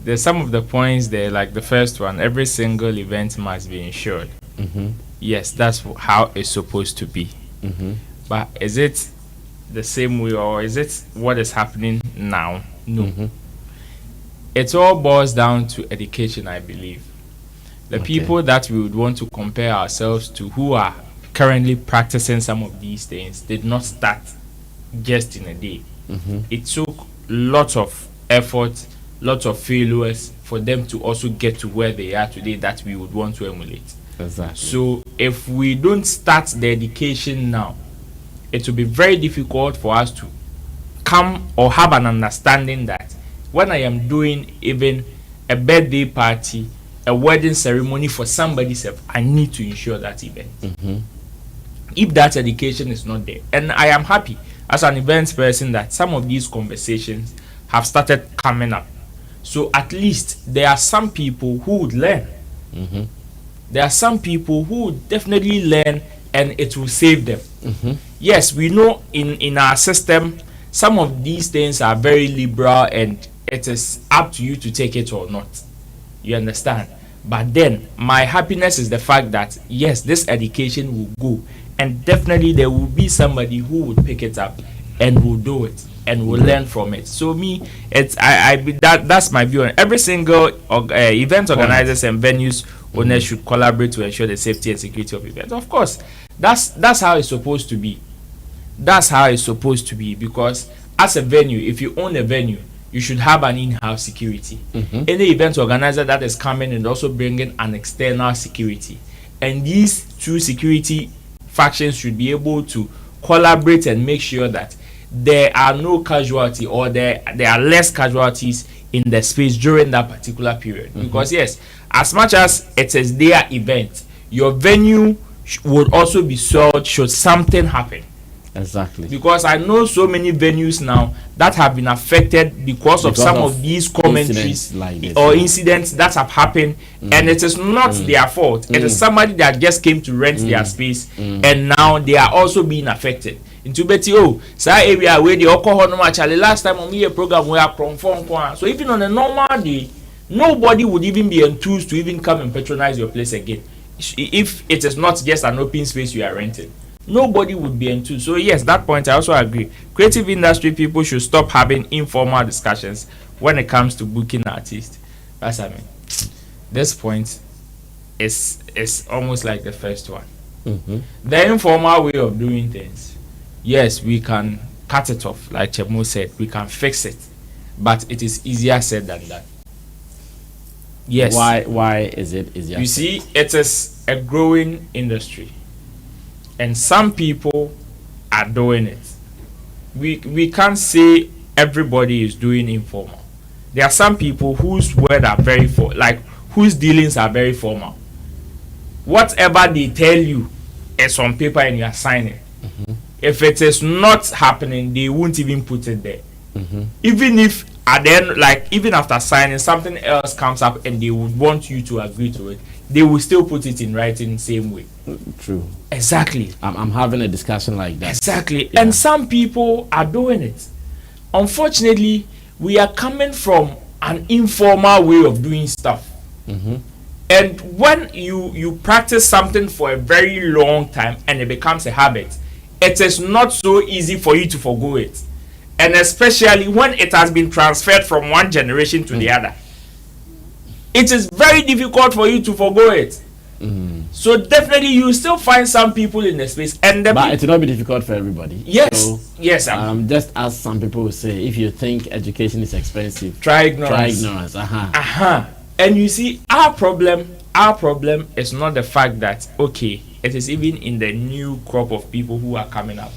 There's some of the points there, like the first one: every single event must be insured. Yes, that's how it's supposed to be. But is it the same way, or is it what is happening now? No. It all boils down to education, I believe. The people that we would want to compare ourselves to, who are currently practicing some of these things, did not start just in a day. It took lots of effort, lots of failures for them to also get to where they are today, that we would want to emulate. Exactly. So if we don't start the education now, it will be very difficult for us to come or have an understanding that when I am doing even a birthday party, a wedding ceremony for somebody, I need to ensure that event. If that education is not there, and I am happy as an events person that some of these conversations have started coming up. So at least there are some people who would learn. There are some people who would definitely learn, and it will save them. Yes, we know in our system, some of these things are very liberal, and it is up to you to take it or not. You understand? But then my happiness is the fact that yes, this education will go, and definitely there will be somebody who would pick it up and will do it and will learn from it. So me, it's that's my view on it. Every single event organizers and venues owners should collaborate to ensure the safety and security of events. Of course, that's how it's supposed to be. That's how it's supposed to be, because as a venue, if you own a venue, you should have an in-house security. Any event organizer that is coming and also bringing an external security, and these two security factions should be able to collaborate and make sure that there are no casualty, or there are less casualties in the space during that particular period. Because yes, as much as it is their event, your venue would also be sold should something happen. Exactly. Because I know so many venues now that have been affected because of some of these commentaries or incidents that have happened, and it is not their fault. It is somebody that just came to rent their space, and now they are also being affected. Into Betty, oh, so area where the alcohol no actually last time on me a program where I from. So even on a normal day, nobody would even be enthused to even come and patronize your place again. If it is not just an open space you are renting, nobody would be enthused. So yes, that point I also agree. Creative industry people should stop having informal discussions when it comes to booking artists. That's this point is almost like the first one. The informal way of doing things, yes, we can cut it off, like Chemo said, we can fix it, but it is easier said than done. Yes. Why is it easier? You see, it is a growing industry, and some people are doing it. We can't say everybody is doing informal. There are some people whose word are very whose dealings are very formal. Whatever they tell you is on paper and you are signing. If it is not happening, they won't even put it there. Even if at the end, even after signing, something else comes up and they would want you to agree to it, they will still put it in writing same way. True. Exactly. I'm having a discussion like that. Exactly. Yeah. And some people are doing it. Unfortunately, we are coming from an informal way of doing stuff. And when you practice something for a very long time and it becomes a habit, it is not so easy for you to forgo it. And especially when it has been transferred from one generation to the other, it is very difficult for you to forgo it. So definitely you still find some people in the space, and but it will not be difficult for everybody. Yes. So, yes. Just as some people will say, if you think education is expensive, try ignorance. And you see, our problem is not the fact that it is even in the new crop of people who are coming up.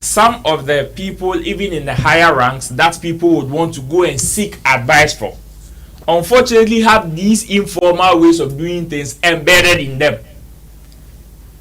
Some of the people, even in the higher ranks, that people would want to go and seek advice from, unfortunately have these informal ways of doing things embedded in them.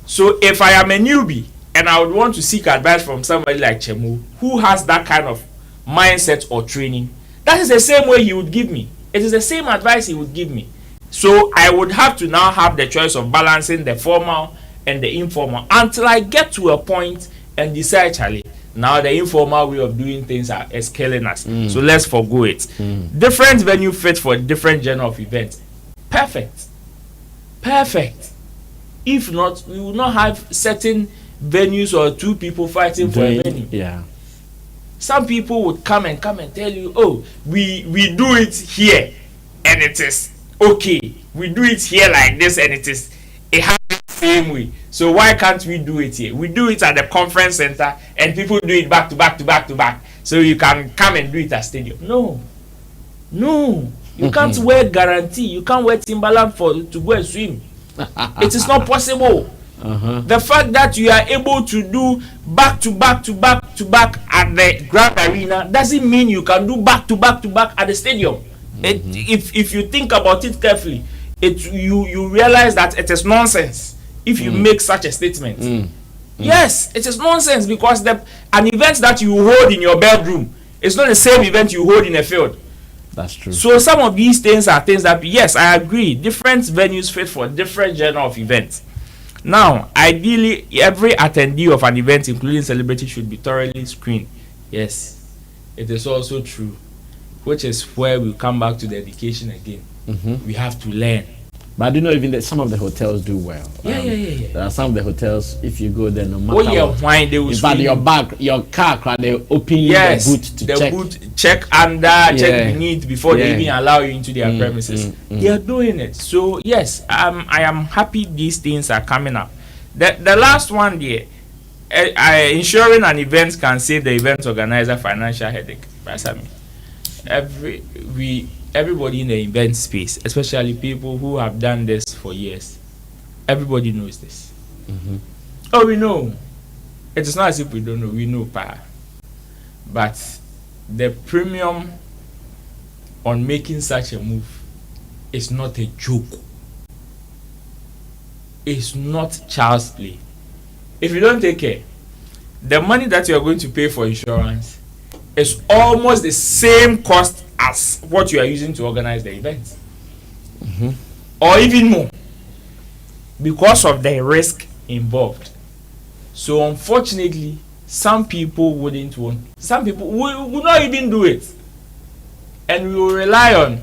So if I am a newbie and I would want to seek advice from somebody like Chemo, who has that kind of mindset or training, that is the same way he would give me. It is the same advice he would give me. So I would have to now have the choice of balancing the formal and the informal until I get to a point and decide, Charlie, now the informal way of doing things is killing us. So let's forgo it. Different venue fit for different genre of events. Perfect. If not, we will not have certain venues or two people fighting for a venue. Yeah. Some people would come and tell you, oh, we do it here and it is okay. We do it here like this and it has the same way. So why can't we do it here? We do it at the conference center and people do it back to back. So you can come and do it at stadium. No. You can't wear guarantee. You can't wear Timberland to go and swim. It is not possible. The fact that you are able to do back to back at the Grand Arena doesn't mean you can do back to back at the stadium. If you think about it carefully, you realize that it is nonsense if you make such a statement. Yes, it is nonsense, because an event that you hold in your bedroom is not the same event you hold in a field. That's true. So some of these things are things that, yes, I agree, different venues fit for different genre of events. Now, ideally, every attendee of an event, including celebrity, should be thoroughly screened. Yes, it is also true, which is where we come back to the education again. We have to learn. But I do know even that some of the hotels do well. Yeah. There are some of the hotels, if you go there, no matter what. Why they will in fact, your car, they open yes, the boot to the check. boot check under, check beneath before they even allow you into their premises. They are doing it. So yes, I am happy these things are coming up. The last one there, ensuring an event can save the event organizer financial headache. Sammy, everybody in the event space, especially people who have done this for years, everybody knows this. Oh, we know. It is not as if we don't know. We know, but the premium on making such a move is not a joke. It's not child's play. If you don't take care, the money that you are going to pay for insurance is almost the same cost as what you are using to organize the event, or even more, because of the risk involved. So unfortunately, some people wouldn't want. Some people will not even do it, and we will rely on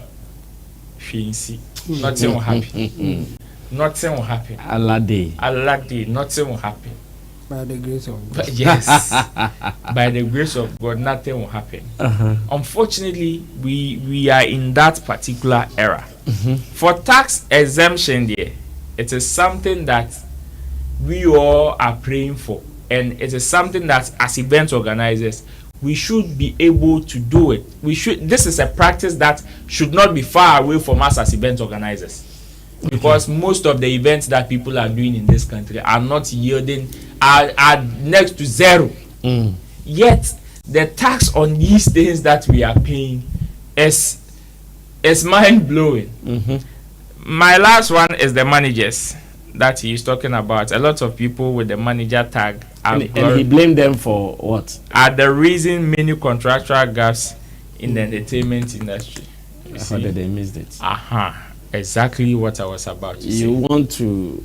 fancy. Nothing will happen. Nothing will happen. Allah day, nothing will happen. By the grace of God. Yes. By the grace of God, nothing will happen. Unfortunately, we are in that particular era. For tax exemption there, it is something that we all are praying for. And it is something that as event organizers, we should be able to do it. This is a practice that should not be far away from us as event organizers. Because most of the events that people are doing in this country are not yielding, are next to zero. Yet the tax on these things that we are paying is mind blowing. My last one is the managers that he is talking about. A lot of people with the manager tag and he blamed them for what? Are the reason many contractual gaps in the entertainment industry. How did they miss it? Exactly what I was about to say. You want to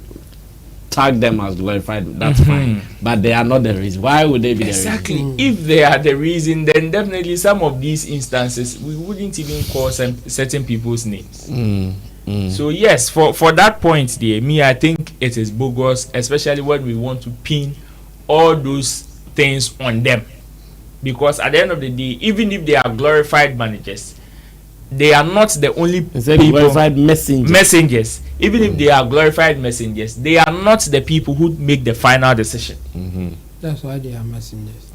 tag them as glorified, that's fine. But they are not the reason. Why would they be the reason? Exactly. If they are the reason, then definitely some of these instances, we wouldn't even call certain people's names. So yes, for that point there, I think it is bogus, especially when we want to pin all those things on them. Because at the end of the day, even if they are glorified managers, they are not the only people. Glorified messengers. Even if they are glorified messengers, they are not the people who make the final decision. That's why they are messengers.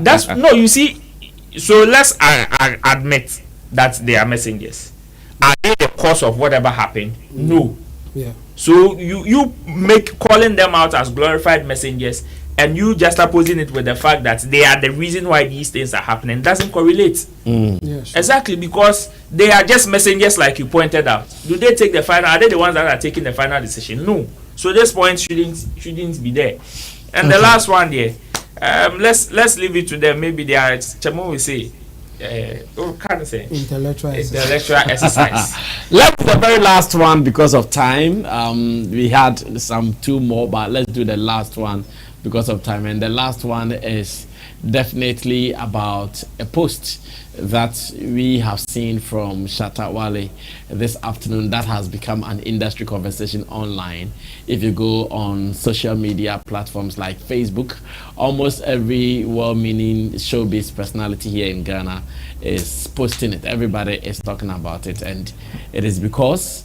That's no. You see, so let's admit that they are messengers. Are they the cause of whatever happened? No. Yeah. So you make calling them out as glorified messengers, and you just opposing it with the fact that they are the reason why these things are happening doesn't correlate. Yeah, sure. Exactly, because they are just messengers, like you pointed out. Do they take the final? Are they the ones that are taking the final decision? No. So this point shouldn't be there. And the last one there, let's leave it to them. Maybe they are. Chamo will say. Intellectual exercise. Let's do the very last one because of time. We had two more, but let's do the last one because of time. And the last one is definitely about a post that we have seen from Shatta Wale this afternoon that has become an industry conversation online. If you go on social media platforms like Facebook, almost every well-meaning showbiz personality here in Ghana is posting it. Everybody is talking about it, and it is because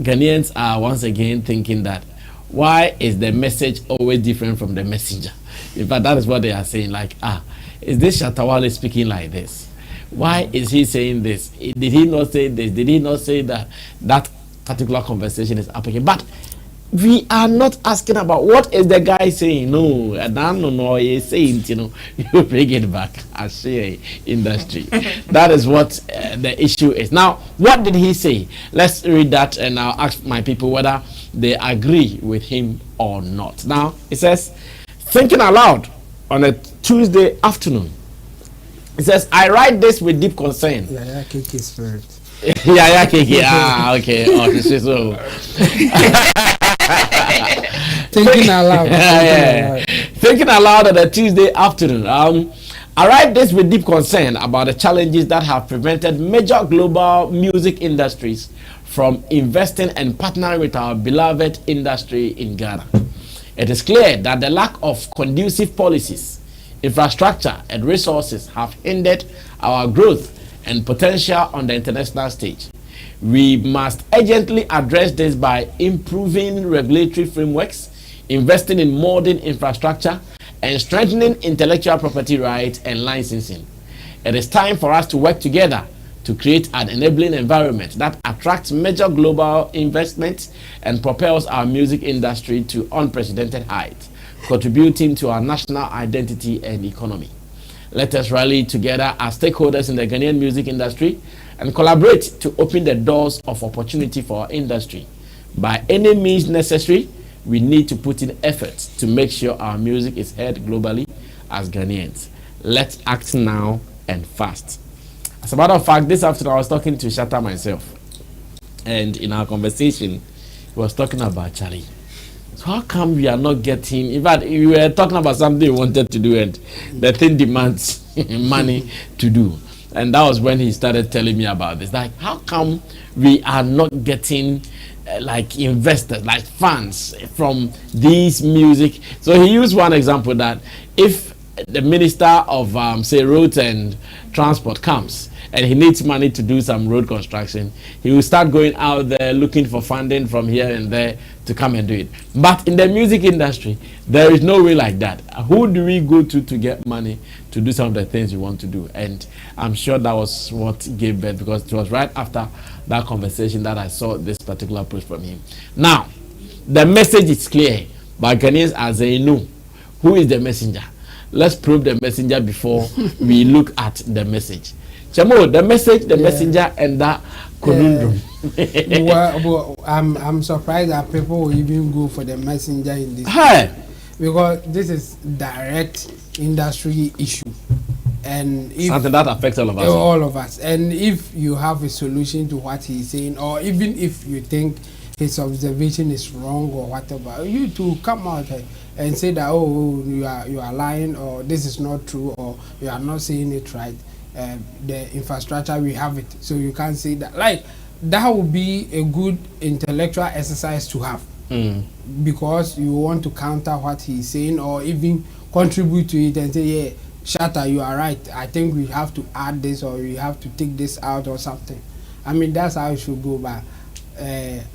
Ghanaians are once again thinking that why is the message always different from the messenger? In fact, that is what they are saying, like, is this Shatta Wale speaking like this? Why is he saying this? Did he not say this? Did he not say that? That particular conversation is happening. But we are not asking about what is the guy saying. No, he's saying, you bring it back as share industry. That is what the issue is. Now, what did he say? Let's read that, and I'll ask my people whether they agree with him or not. Now, it says, thinking aloud on a Tuesday afternoon. It says, I write this with deep concern. Yeah, Kiki spirit. Yeah, Kiki. Okay. So. Thinking aloud. Thinking aloud on a Tuesday afternoon. I write this with deep concern about the challenges that have prevented major global music industries from investing and partnering with our beloved industry in Ghana. It is clear that the lack of conducive policies, infrastructure, and resources have hindered our growth and potential on the international stage. We must urgently address this by improving regulatory frameworks, investing in modern infrastructure, and strengthening intellectual property rights and licensing. It is time for us to work together to create an enabling environment that attracts major global investments and propels our music industry to unprecedented heights, contributing to our national identity and economy. Let us rally together as stakeholders in the Ghanaian music industry and collaborate to open the doors of opportunity for our industry. By any means necessary, we need to put in efforts to make sure our music is heard globally as Ghanaians. Let's act now and fast. As a matter of fact, this afternoon I was talking to Shatta myself, and in our conversation, he was talking about Charlie. So how come we are not getting, in fact, we were talking about something we wanted to do and the thing demands money to do. And that was when he started telling me about this. Like, how come we are not getting like investors, like fans from these music? So he used one example that if the minister of say roads and transport comes and he needs money to do some road construction, he will start going out there looking for funding from here and there to come and do it. But in the music industry, there is no way like that. Who do we go to get money to do some of the things we want to do? And I'm sure that was what gave birth, because it was right after that conversation that I saw this particular post from him. Now, the message is clear, but Ghanaians as they know who is the messenger. Let's probe the messenger before we look at the message. Chamo, the message, the messenger, and that conundrum. Well, I'm surprised that people will even go for the messenger in this Hey. because this is direct industry issue, and if Something that affects all of us. all of us, and if you have a solution to what he's saying, or even if you think his observation is wrong or whatever, you to come out and say that, oh, you are lying, or this is not true, or you are not saying it right. The infrastructure, we have it, so you can't say that. Like, that would be a good intellectual exercise to have, because you want to counter what he's saying, or even contribute to it and say, yeah, Shatta, you are right, I think we have to add this, or we have to take this out or something. I mean, that's how it should go. But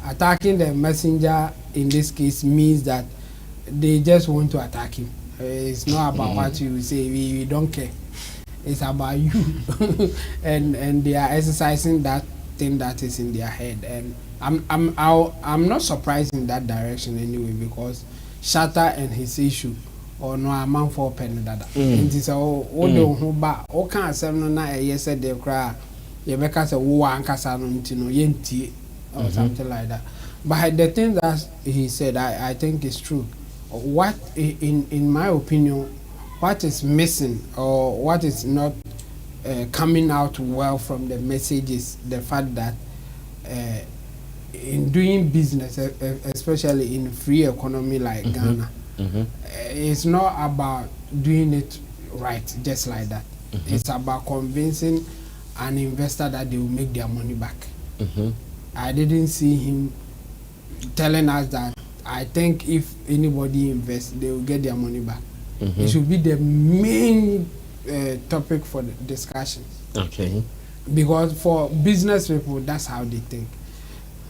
attacking the messenger in this case means that they just want to attack him. It's not about what you say. We don't care. It's about you. and they are exercising that thing that is in their head. And I'm not surprised in that direction anyway, because Shatta and his issue, or no amount for penny dada. And it's all who ba o can say no na yes said they cry. You make us a war and casano yenti or something like that. But the thing that he said, I think is true. What in my opinion, what is missing, or what is not coming out well from the message is the fact that in doing business, especially in free economy like Ghana, it's not about doing it right just like that. It's about convincing an investor that they will make their money back. I didn't see him telling us that I think if anybody invests, they will get their money back. It should be the main topic for the discussion. Okay. Because for business people, that's how they think.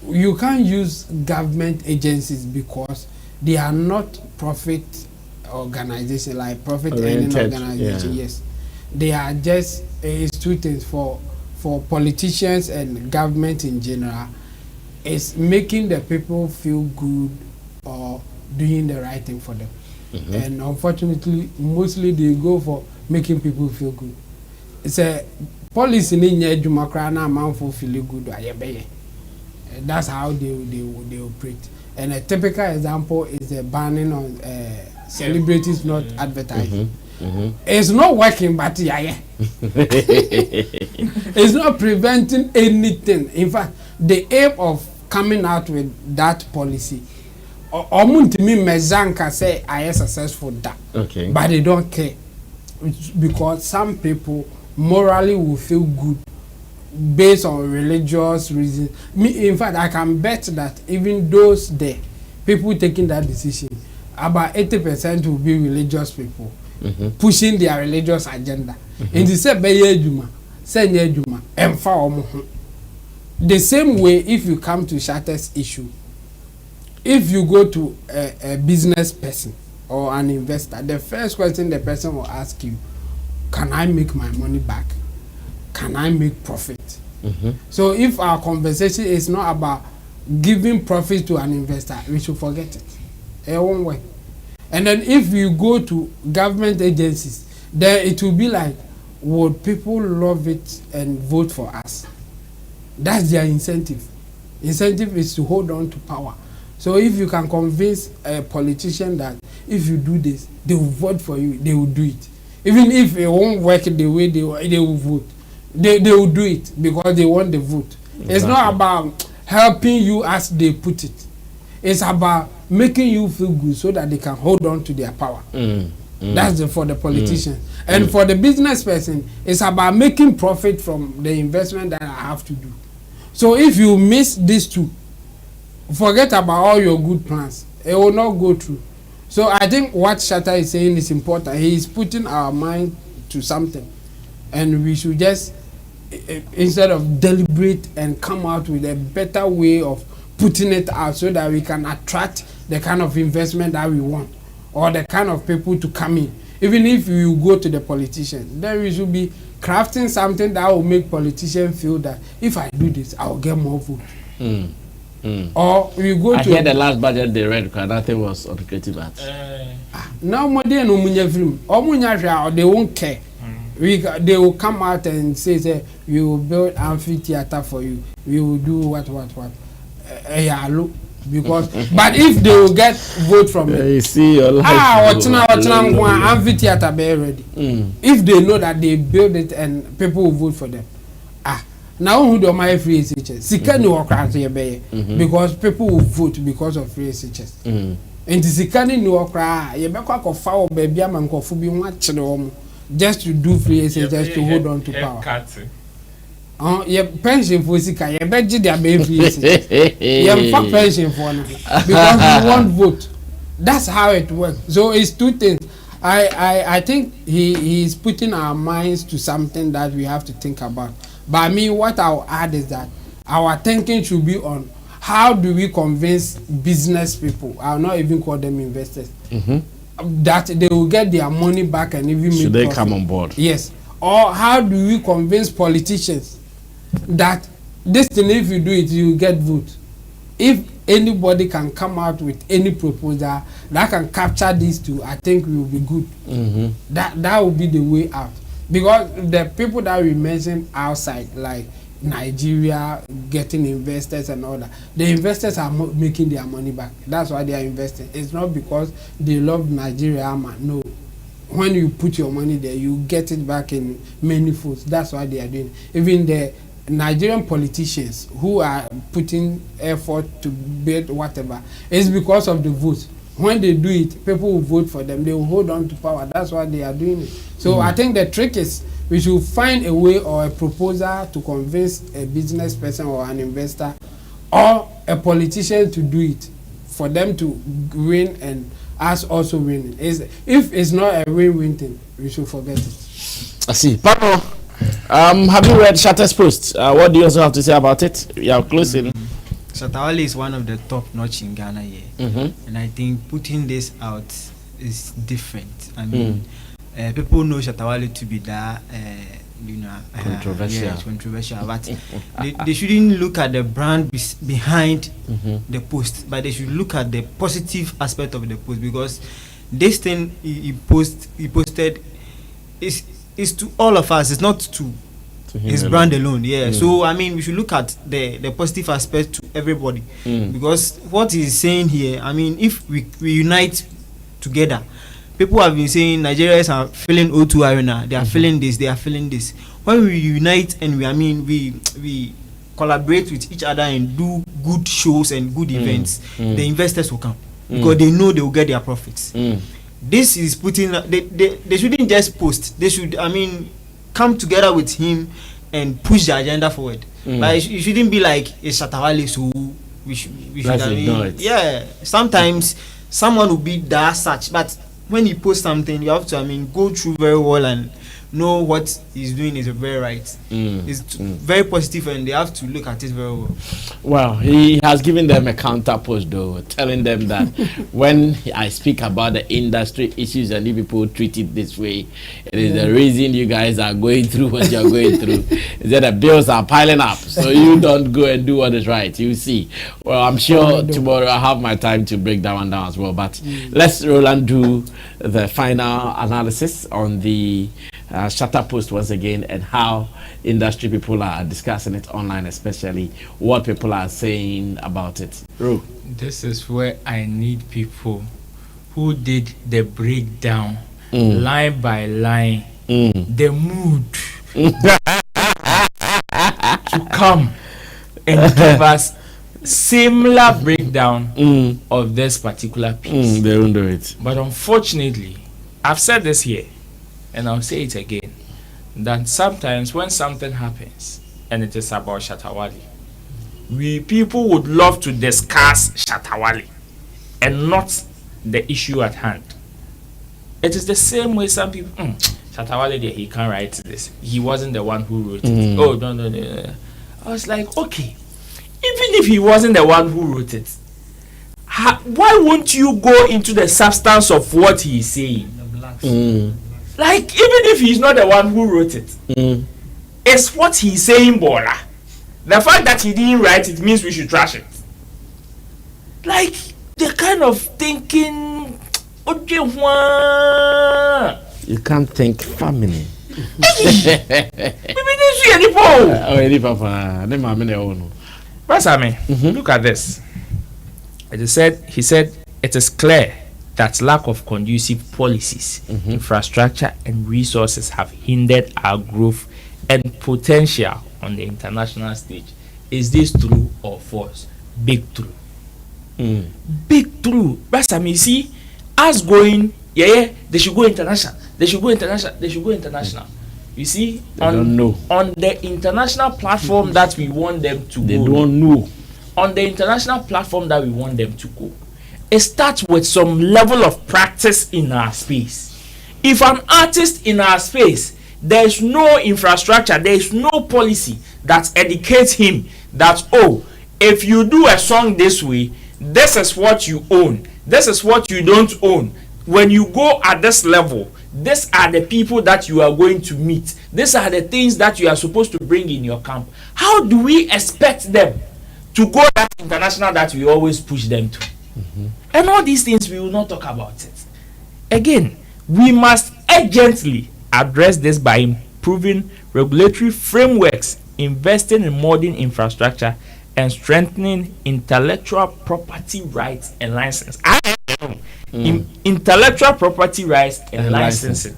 You can't use government agencies because they are not profit organization, like profit earning organization. Yes, they are just it's two things for politicians and government in general. It's making the people feel good or doing the right thing for them. And unfortunately, mostly they go for making people feel good. It's a policy in Jumakrana amount for feeling good. That's how they operate. And a typical example is the banning on celebrities not advertising. It's not working, but it's not preventing anything. In fact, the aim of coming out with that policy, Omuntimi Mezanka say I am successful that, but they don't care. because some people morally will feel good based on religious reasons. Me, in fact, I can bet that even those there, people taking that decision, about 80% will be religious people pushing their religious agenda. And they say, the same way, if you come to Shatta's issue, if you go to a business person or an investor, the first question the person will ask you, can I make my money back? Can I make profit? So if our conversation is not about giving profit to an investor, we should forget it. It won't work. And then if you go to government agencies, then it will be like, would people love it and vote for us? That's their incentive. Incentive is to hold on to power. So if you can convince a politician that if you do this, they will vote for you, they will do it. Even if it won't work the way they will vote, they will do it because they want the vote. Exactly. It's not about helping you as they put it. It's about making you feel good so that they can hold on to their power. That's for the politician. And for the business person, it's about making profit from the investment that I have to do. So if you miss these two, forget about all your good plans. It will not go through. So I think what Shatta is saying is important. He is putting our mind to something. And we should just, instead of deliberate and come out with a better way of putting it out so that we can attract the kind of investment that we want or the kind of people to come in. Even if you go to the politician, then we should be crafting something that will make politicians feel that if I do this, I'll get more vote. Or we go I to... hear the last budget they read because nothing was on creative arts. Now, more than they won't care. They will come out and say, we will build amphitheater for you. We will do what. Because, but if they will get vote from it, you see your life. Amphitheater be ready. If they know that they build it and people will vote for them. Now who do my free SHS? Because people will vote because of free SHS. And the Sikani no cry, you better foul baby and coffee watching just to do free SHS to hold on to power. Your pension for Sika, you bet you their baby. You have pension for them because you want vote. That's how it works. So it's two things. I think he is putting our minds to something that we have to think about. But I mean, what I'll add is that our thinking should be on how do we convince business people, I'll not even call them investors, that they will get their money back and even should make they profit. come on board? Yes. Or how do we convince politicians that this thing, if you do it, you get vote? If anybody can come out with any proposal that can capture these two, I think we will be good. That will be the way out. Because the people that we mentioned outside, like Nigeria, getting investors and all that, the investors are making their money back. That's why they are investing. It's not because they love Nigeria, man. No. When you put your money there, you get it back in many folds. That's why they are doing it. Even the Nigerian politicians who are putting effort to build whatever, it's because of the vote. When they do it, people will vote for them. They will hold on to power. That's why they are doing it. So I think the trick is we should find a way or a proposal to convince a business person or an investor or a politician to do it for them to win and us also winning. If it's not a win-win thing, we should forget it. I see. Papa, have you read Shatta's post? What do you also have to say about it? Yeah, closing. Shatta Wale is one of the top notch in Ghana here, and I think putting this out is different. I mean, people know Shatta Wale to be that controversial, but they shouldn't look at the brand behind the post, but they should look at the positive aspect of the post, because this thing he posted is to all of us. It's not to his brand alone. So I mean, we should look at the positive aspect to everybody, because what he's saying here, I mean, if we unite together, people have been saying Nigerians are feeling O2 Arena, they are feeling this, they are feeling this. When we unite and we collaborate with each other and do good shows and good events, the investors will come because they know they will get their profits. this is putting. They shouldn't just post. They should, I mean, come together with him and push the agenda forward. But it shouldn't be like it's Shatta, so we should. Let's I ignore mean, it. yeah. Sometimes someone will be that such, but when you post something, you have to, I mean, go through very well and know what he's doing is very right. It's very positive, and they have to look at it very well. Well, he has given them a counter post though, telling them that when I speak about the industry issues and you people treat it this way, it is the reason you guys are going through what you're going through. Is that the bills are piling up, so you don't go and do what is right. You see. Well, I'm sure tomorrow I'll have my time to break that one down as well. But let's Roland do the final analysis on the Shatta post once again, and how industry people are discussing it online, especially what people are saying about it. Ro. This is where I need people who did the breakdown, line by line, the mood to come and give us similar breakdown of this particular piece. They don't do it. But unfortunately, I've said this here, and I'll say it again, that sometimes when something happens and it is about Shatta, we people would love to discuss Shatta and not the issue at hand. It is the same way some people, Shatta, he can't write this. He wasn't the one who wrote it. Oh, no. I was like, okay, even if he wasn't the one who wrote it, why won't you go into the substance of what he's saying? Like, even if he's not the one who wrote it, it's what he's saying, Bola. The fact that he didn't write it means we should trash it. Like, the kind of thinking, you can't think family. Sammy, look at this. He said, it is clear that lack of conducive policies, infrastructure, and resources have hindered our growth and potential on the international stage. Is this true or false? Big true. Big true. But you see, us going, they should go international. They should go international. You see, on the international platform that we want them to they go. don't know. On the international platform that we want them to go, it starts with some level of practice in our space. If an artist in our space, there's no infrastructure, there's no policy that educates him that, oh, if you do a song this way, this is what you own, this is what you don't own. When you go at this level, these are the people that you are going to meet. These are the things that you are supposed to bring in your camp. How do we expect them to go that international that we always push them to? And all these things, we will not talk about it. Again, we must urgently address this by improving regulatory frameworks, investing in modern infrastructure, and strengthening intellectual property rights and licensing. Intellectual property rights and licensing.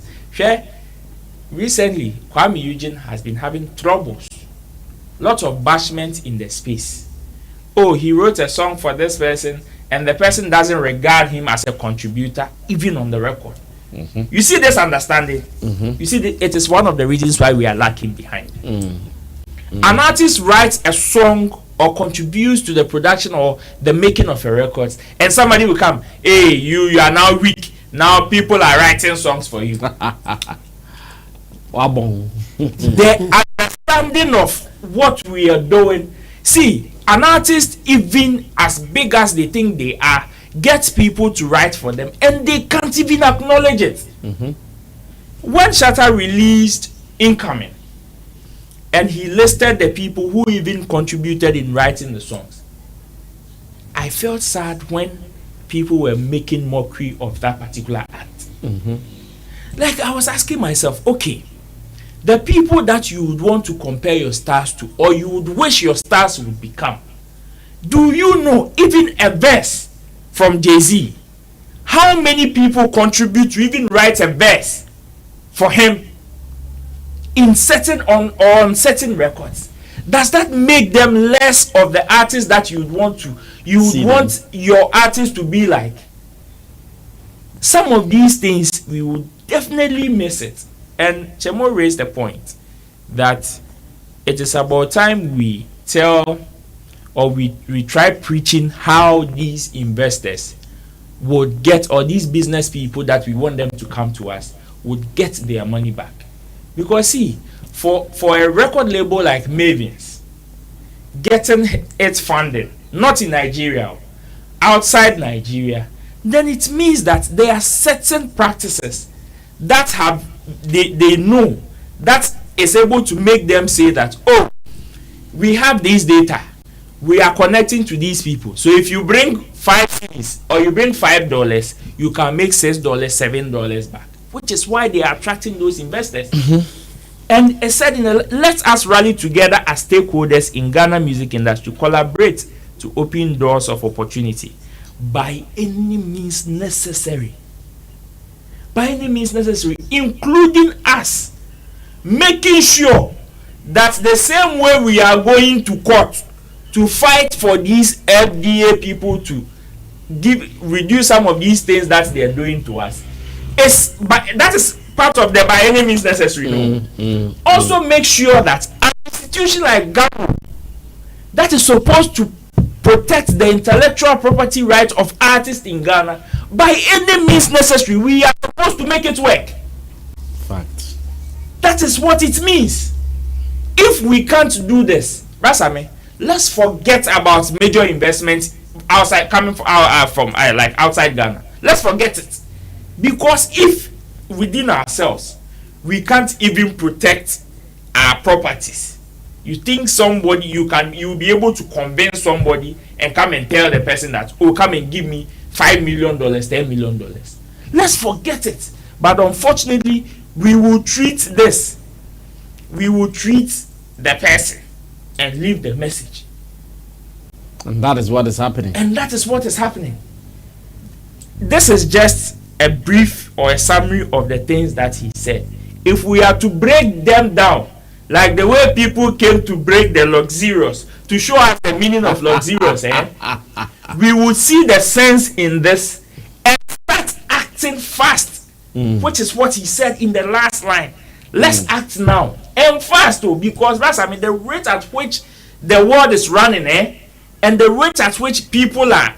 Recently, Kwame Eugene has been having troubles, lots of bashment in the space. Oh, he wrote a song for this person, and the person doesn't regard him as a contributor, even on the record. You see this understanding? You see, it is one of the reasons why we are lacking behind. An artist writes a song or contributes to the production or the making of a record, and somebody will come, hey, you are now weak. Now people are writing songs for you. The understanding of what we are doing. See, an artist, even as big as they think they are, gets people to write for them, and they can't even acknowledge it. When Shatta released Incoming, and he listed the people who even contributed in writing the songs, I felt sad when people were making mockery of that particular act. Like, I was asking myself, okay, the people that you would want to compare your stars to, or you would wish your stars would become, do you know even a verse from Jay-Z? How many people contribute to even write a verse for him in on certain records? Does that make them less of the artists that you would want your artist to be like? some of these things we will definitely miss it. And Chemo raised the point that it is about time we tell, or we try preaching how these investors would get, or these business people that we want them to come to us would get their money back. Because see, for a record label like Mavins getting its funding, not in Nigeria, outside Nigeria, then it means that there are certain practices that have they know that is able to make them say that, oh, we have this data, we are connecting to these people, so if you bring 5 cents or you bring $5, you can make $6, $7 back, which is why they are attracting those investors. And it said, let us rally together as stakeholders in Ghana music industry, collaborate to open doors of opportunity by any means necessary. By any means necessary, including us, making sure that the same way we are going to court to fight for these FDA people to reduce some of these things that they are doing to us, that is part of the by any means necessary. Also make sure that an institution like Ghana that is supposed to protect the intellectual property rights of artists in Ghana, by any means necessary, we are supposed to make it work. Fact. That is what it means. If we can't do this, Basame, let's forget about major investments outside coming from like outside Ghana. Let's forget it, because if within ourselves we can't even protect our properties, you think somebody you'll be able to convince somebody and come and tell the person that, oh, come and give me $5 million, $10 million. Let's forget it. But unfortunately, we will treat the person and leave the message. And that is what is happening. This is just a brief or a summary of the things that he said. If we are to break them down, like the way people came to break the luxurious to show us the meaning of luxurious, we would see the sense in this and start acting fast, which is what he said in the last line. Let's act now and fast, because that's, I mean, the rate at which the world is running, and the rate at which people are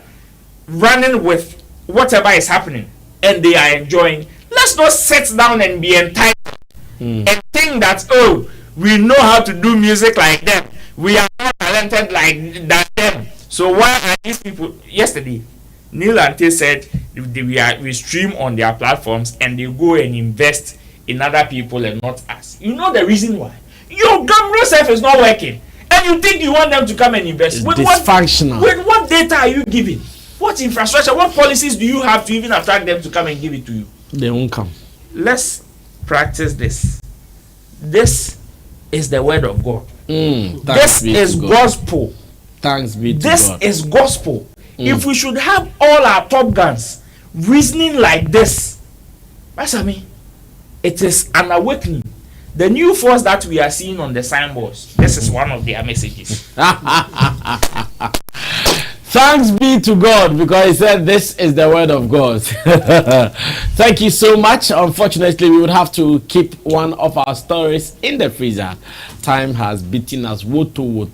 running with whatever is happening and they are enjoying. Let's not sit down and be entitled and think that, oh, we know how to do music like them, we are more talented like them, so why are these people? Yesterday Neil Ante said we stream on their platforms and they go and invest in other people and not us. You know the reason why? Your Gamro self is not working and you think you want them to come and invest. It's dysfunctional. With what data are you giving? What infrastructure, what policies do you have to even attract them to come and give it to you? They won't come. Let's practice this. This is the word of God. This is gospel. Thanks be to this God. Is gospel. If we should have all our top guns reasoning like this, that's I mean, it is an awakening. The new force that we are seeing on the signboards, this is one of their messages. Thanks be to God, because he said this is the word of God. Thank you so much. Unfortunately, we would have to keep one of our stories in the freezer. Time has beaten us to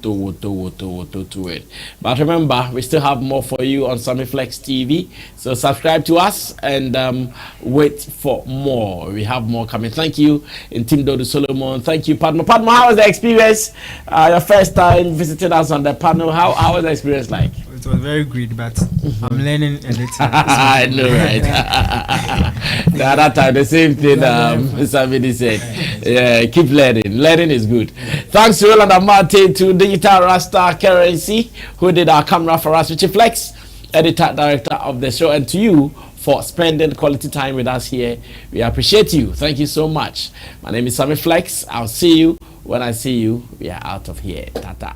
it. But remember, we still have more for you on Sammy Flex TV. So subscribe to us and wait for more. We have more coming. Thank you, Team Dodo Solomon. Thank you, Padma. Padma, how was the experience? Your first time visiting us on the panel. How was the experience like? It was very great, but I'm learning a little. I know, right? The other time, the same thing Sammy said. Yeah, keep learning. Learning is good. Thanks to Roland Amate, to Digital Rasta Currency, who did our camera for us, Richie Flex, editor, director of the show, and to you for spending quality time with us here. We appreciate you. Thank you so much. My name is Sammy Flex. I'll see you when I see you. We are out of here. Ta-ta.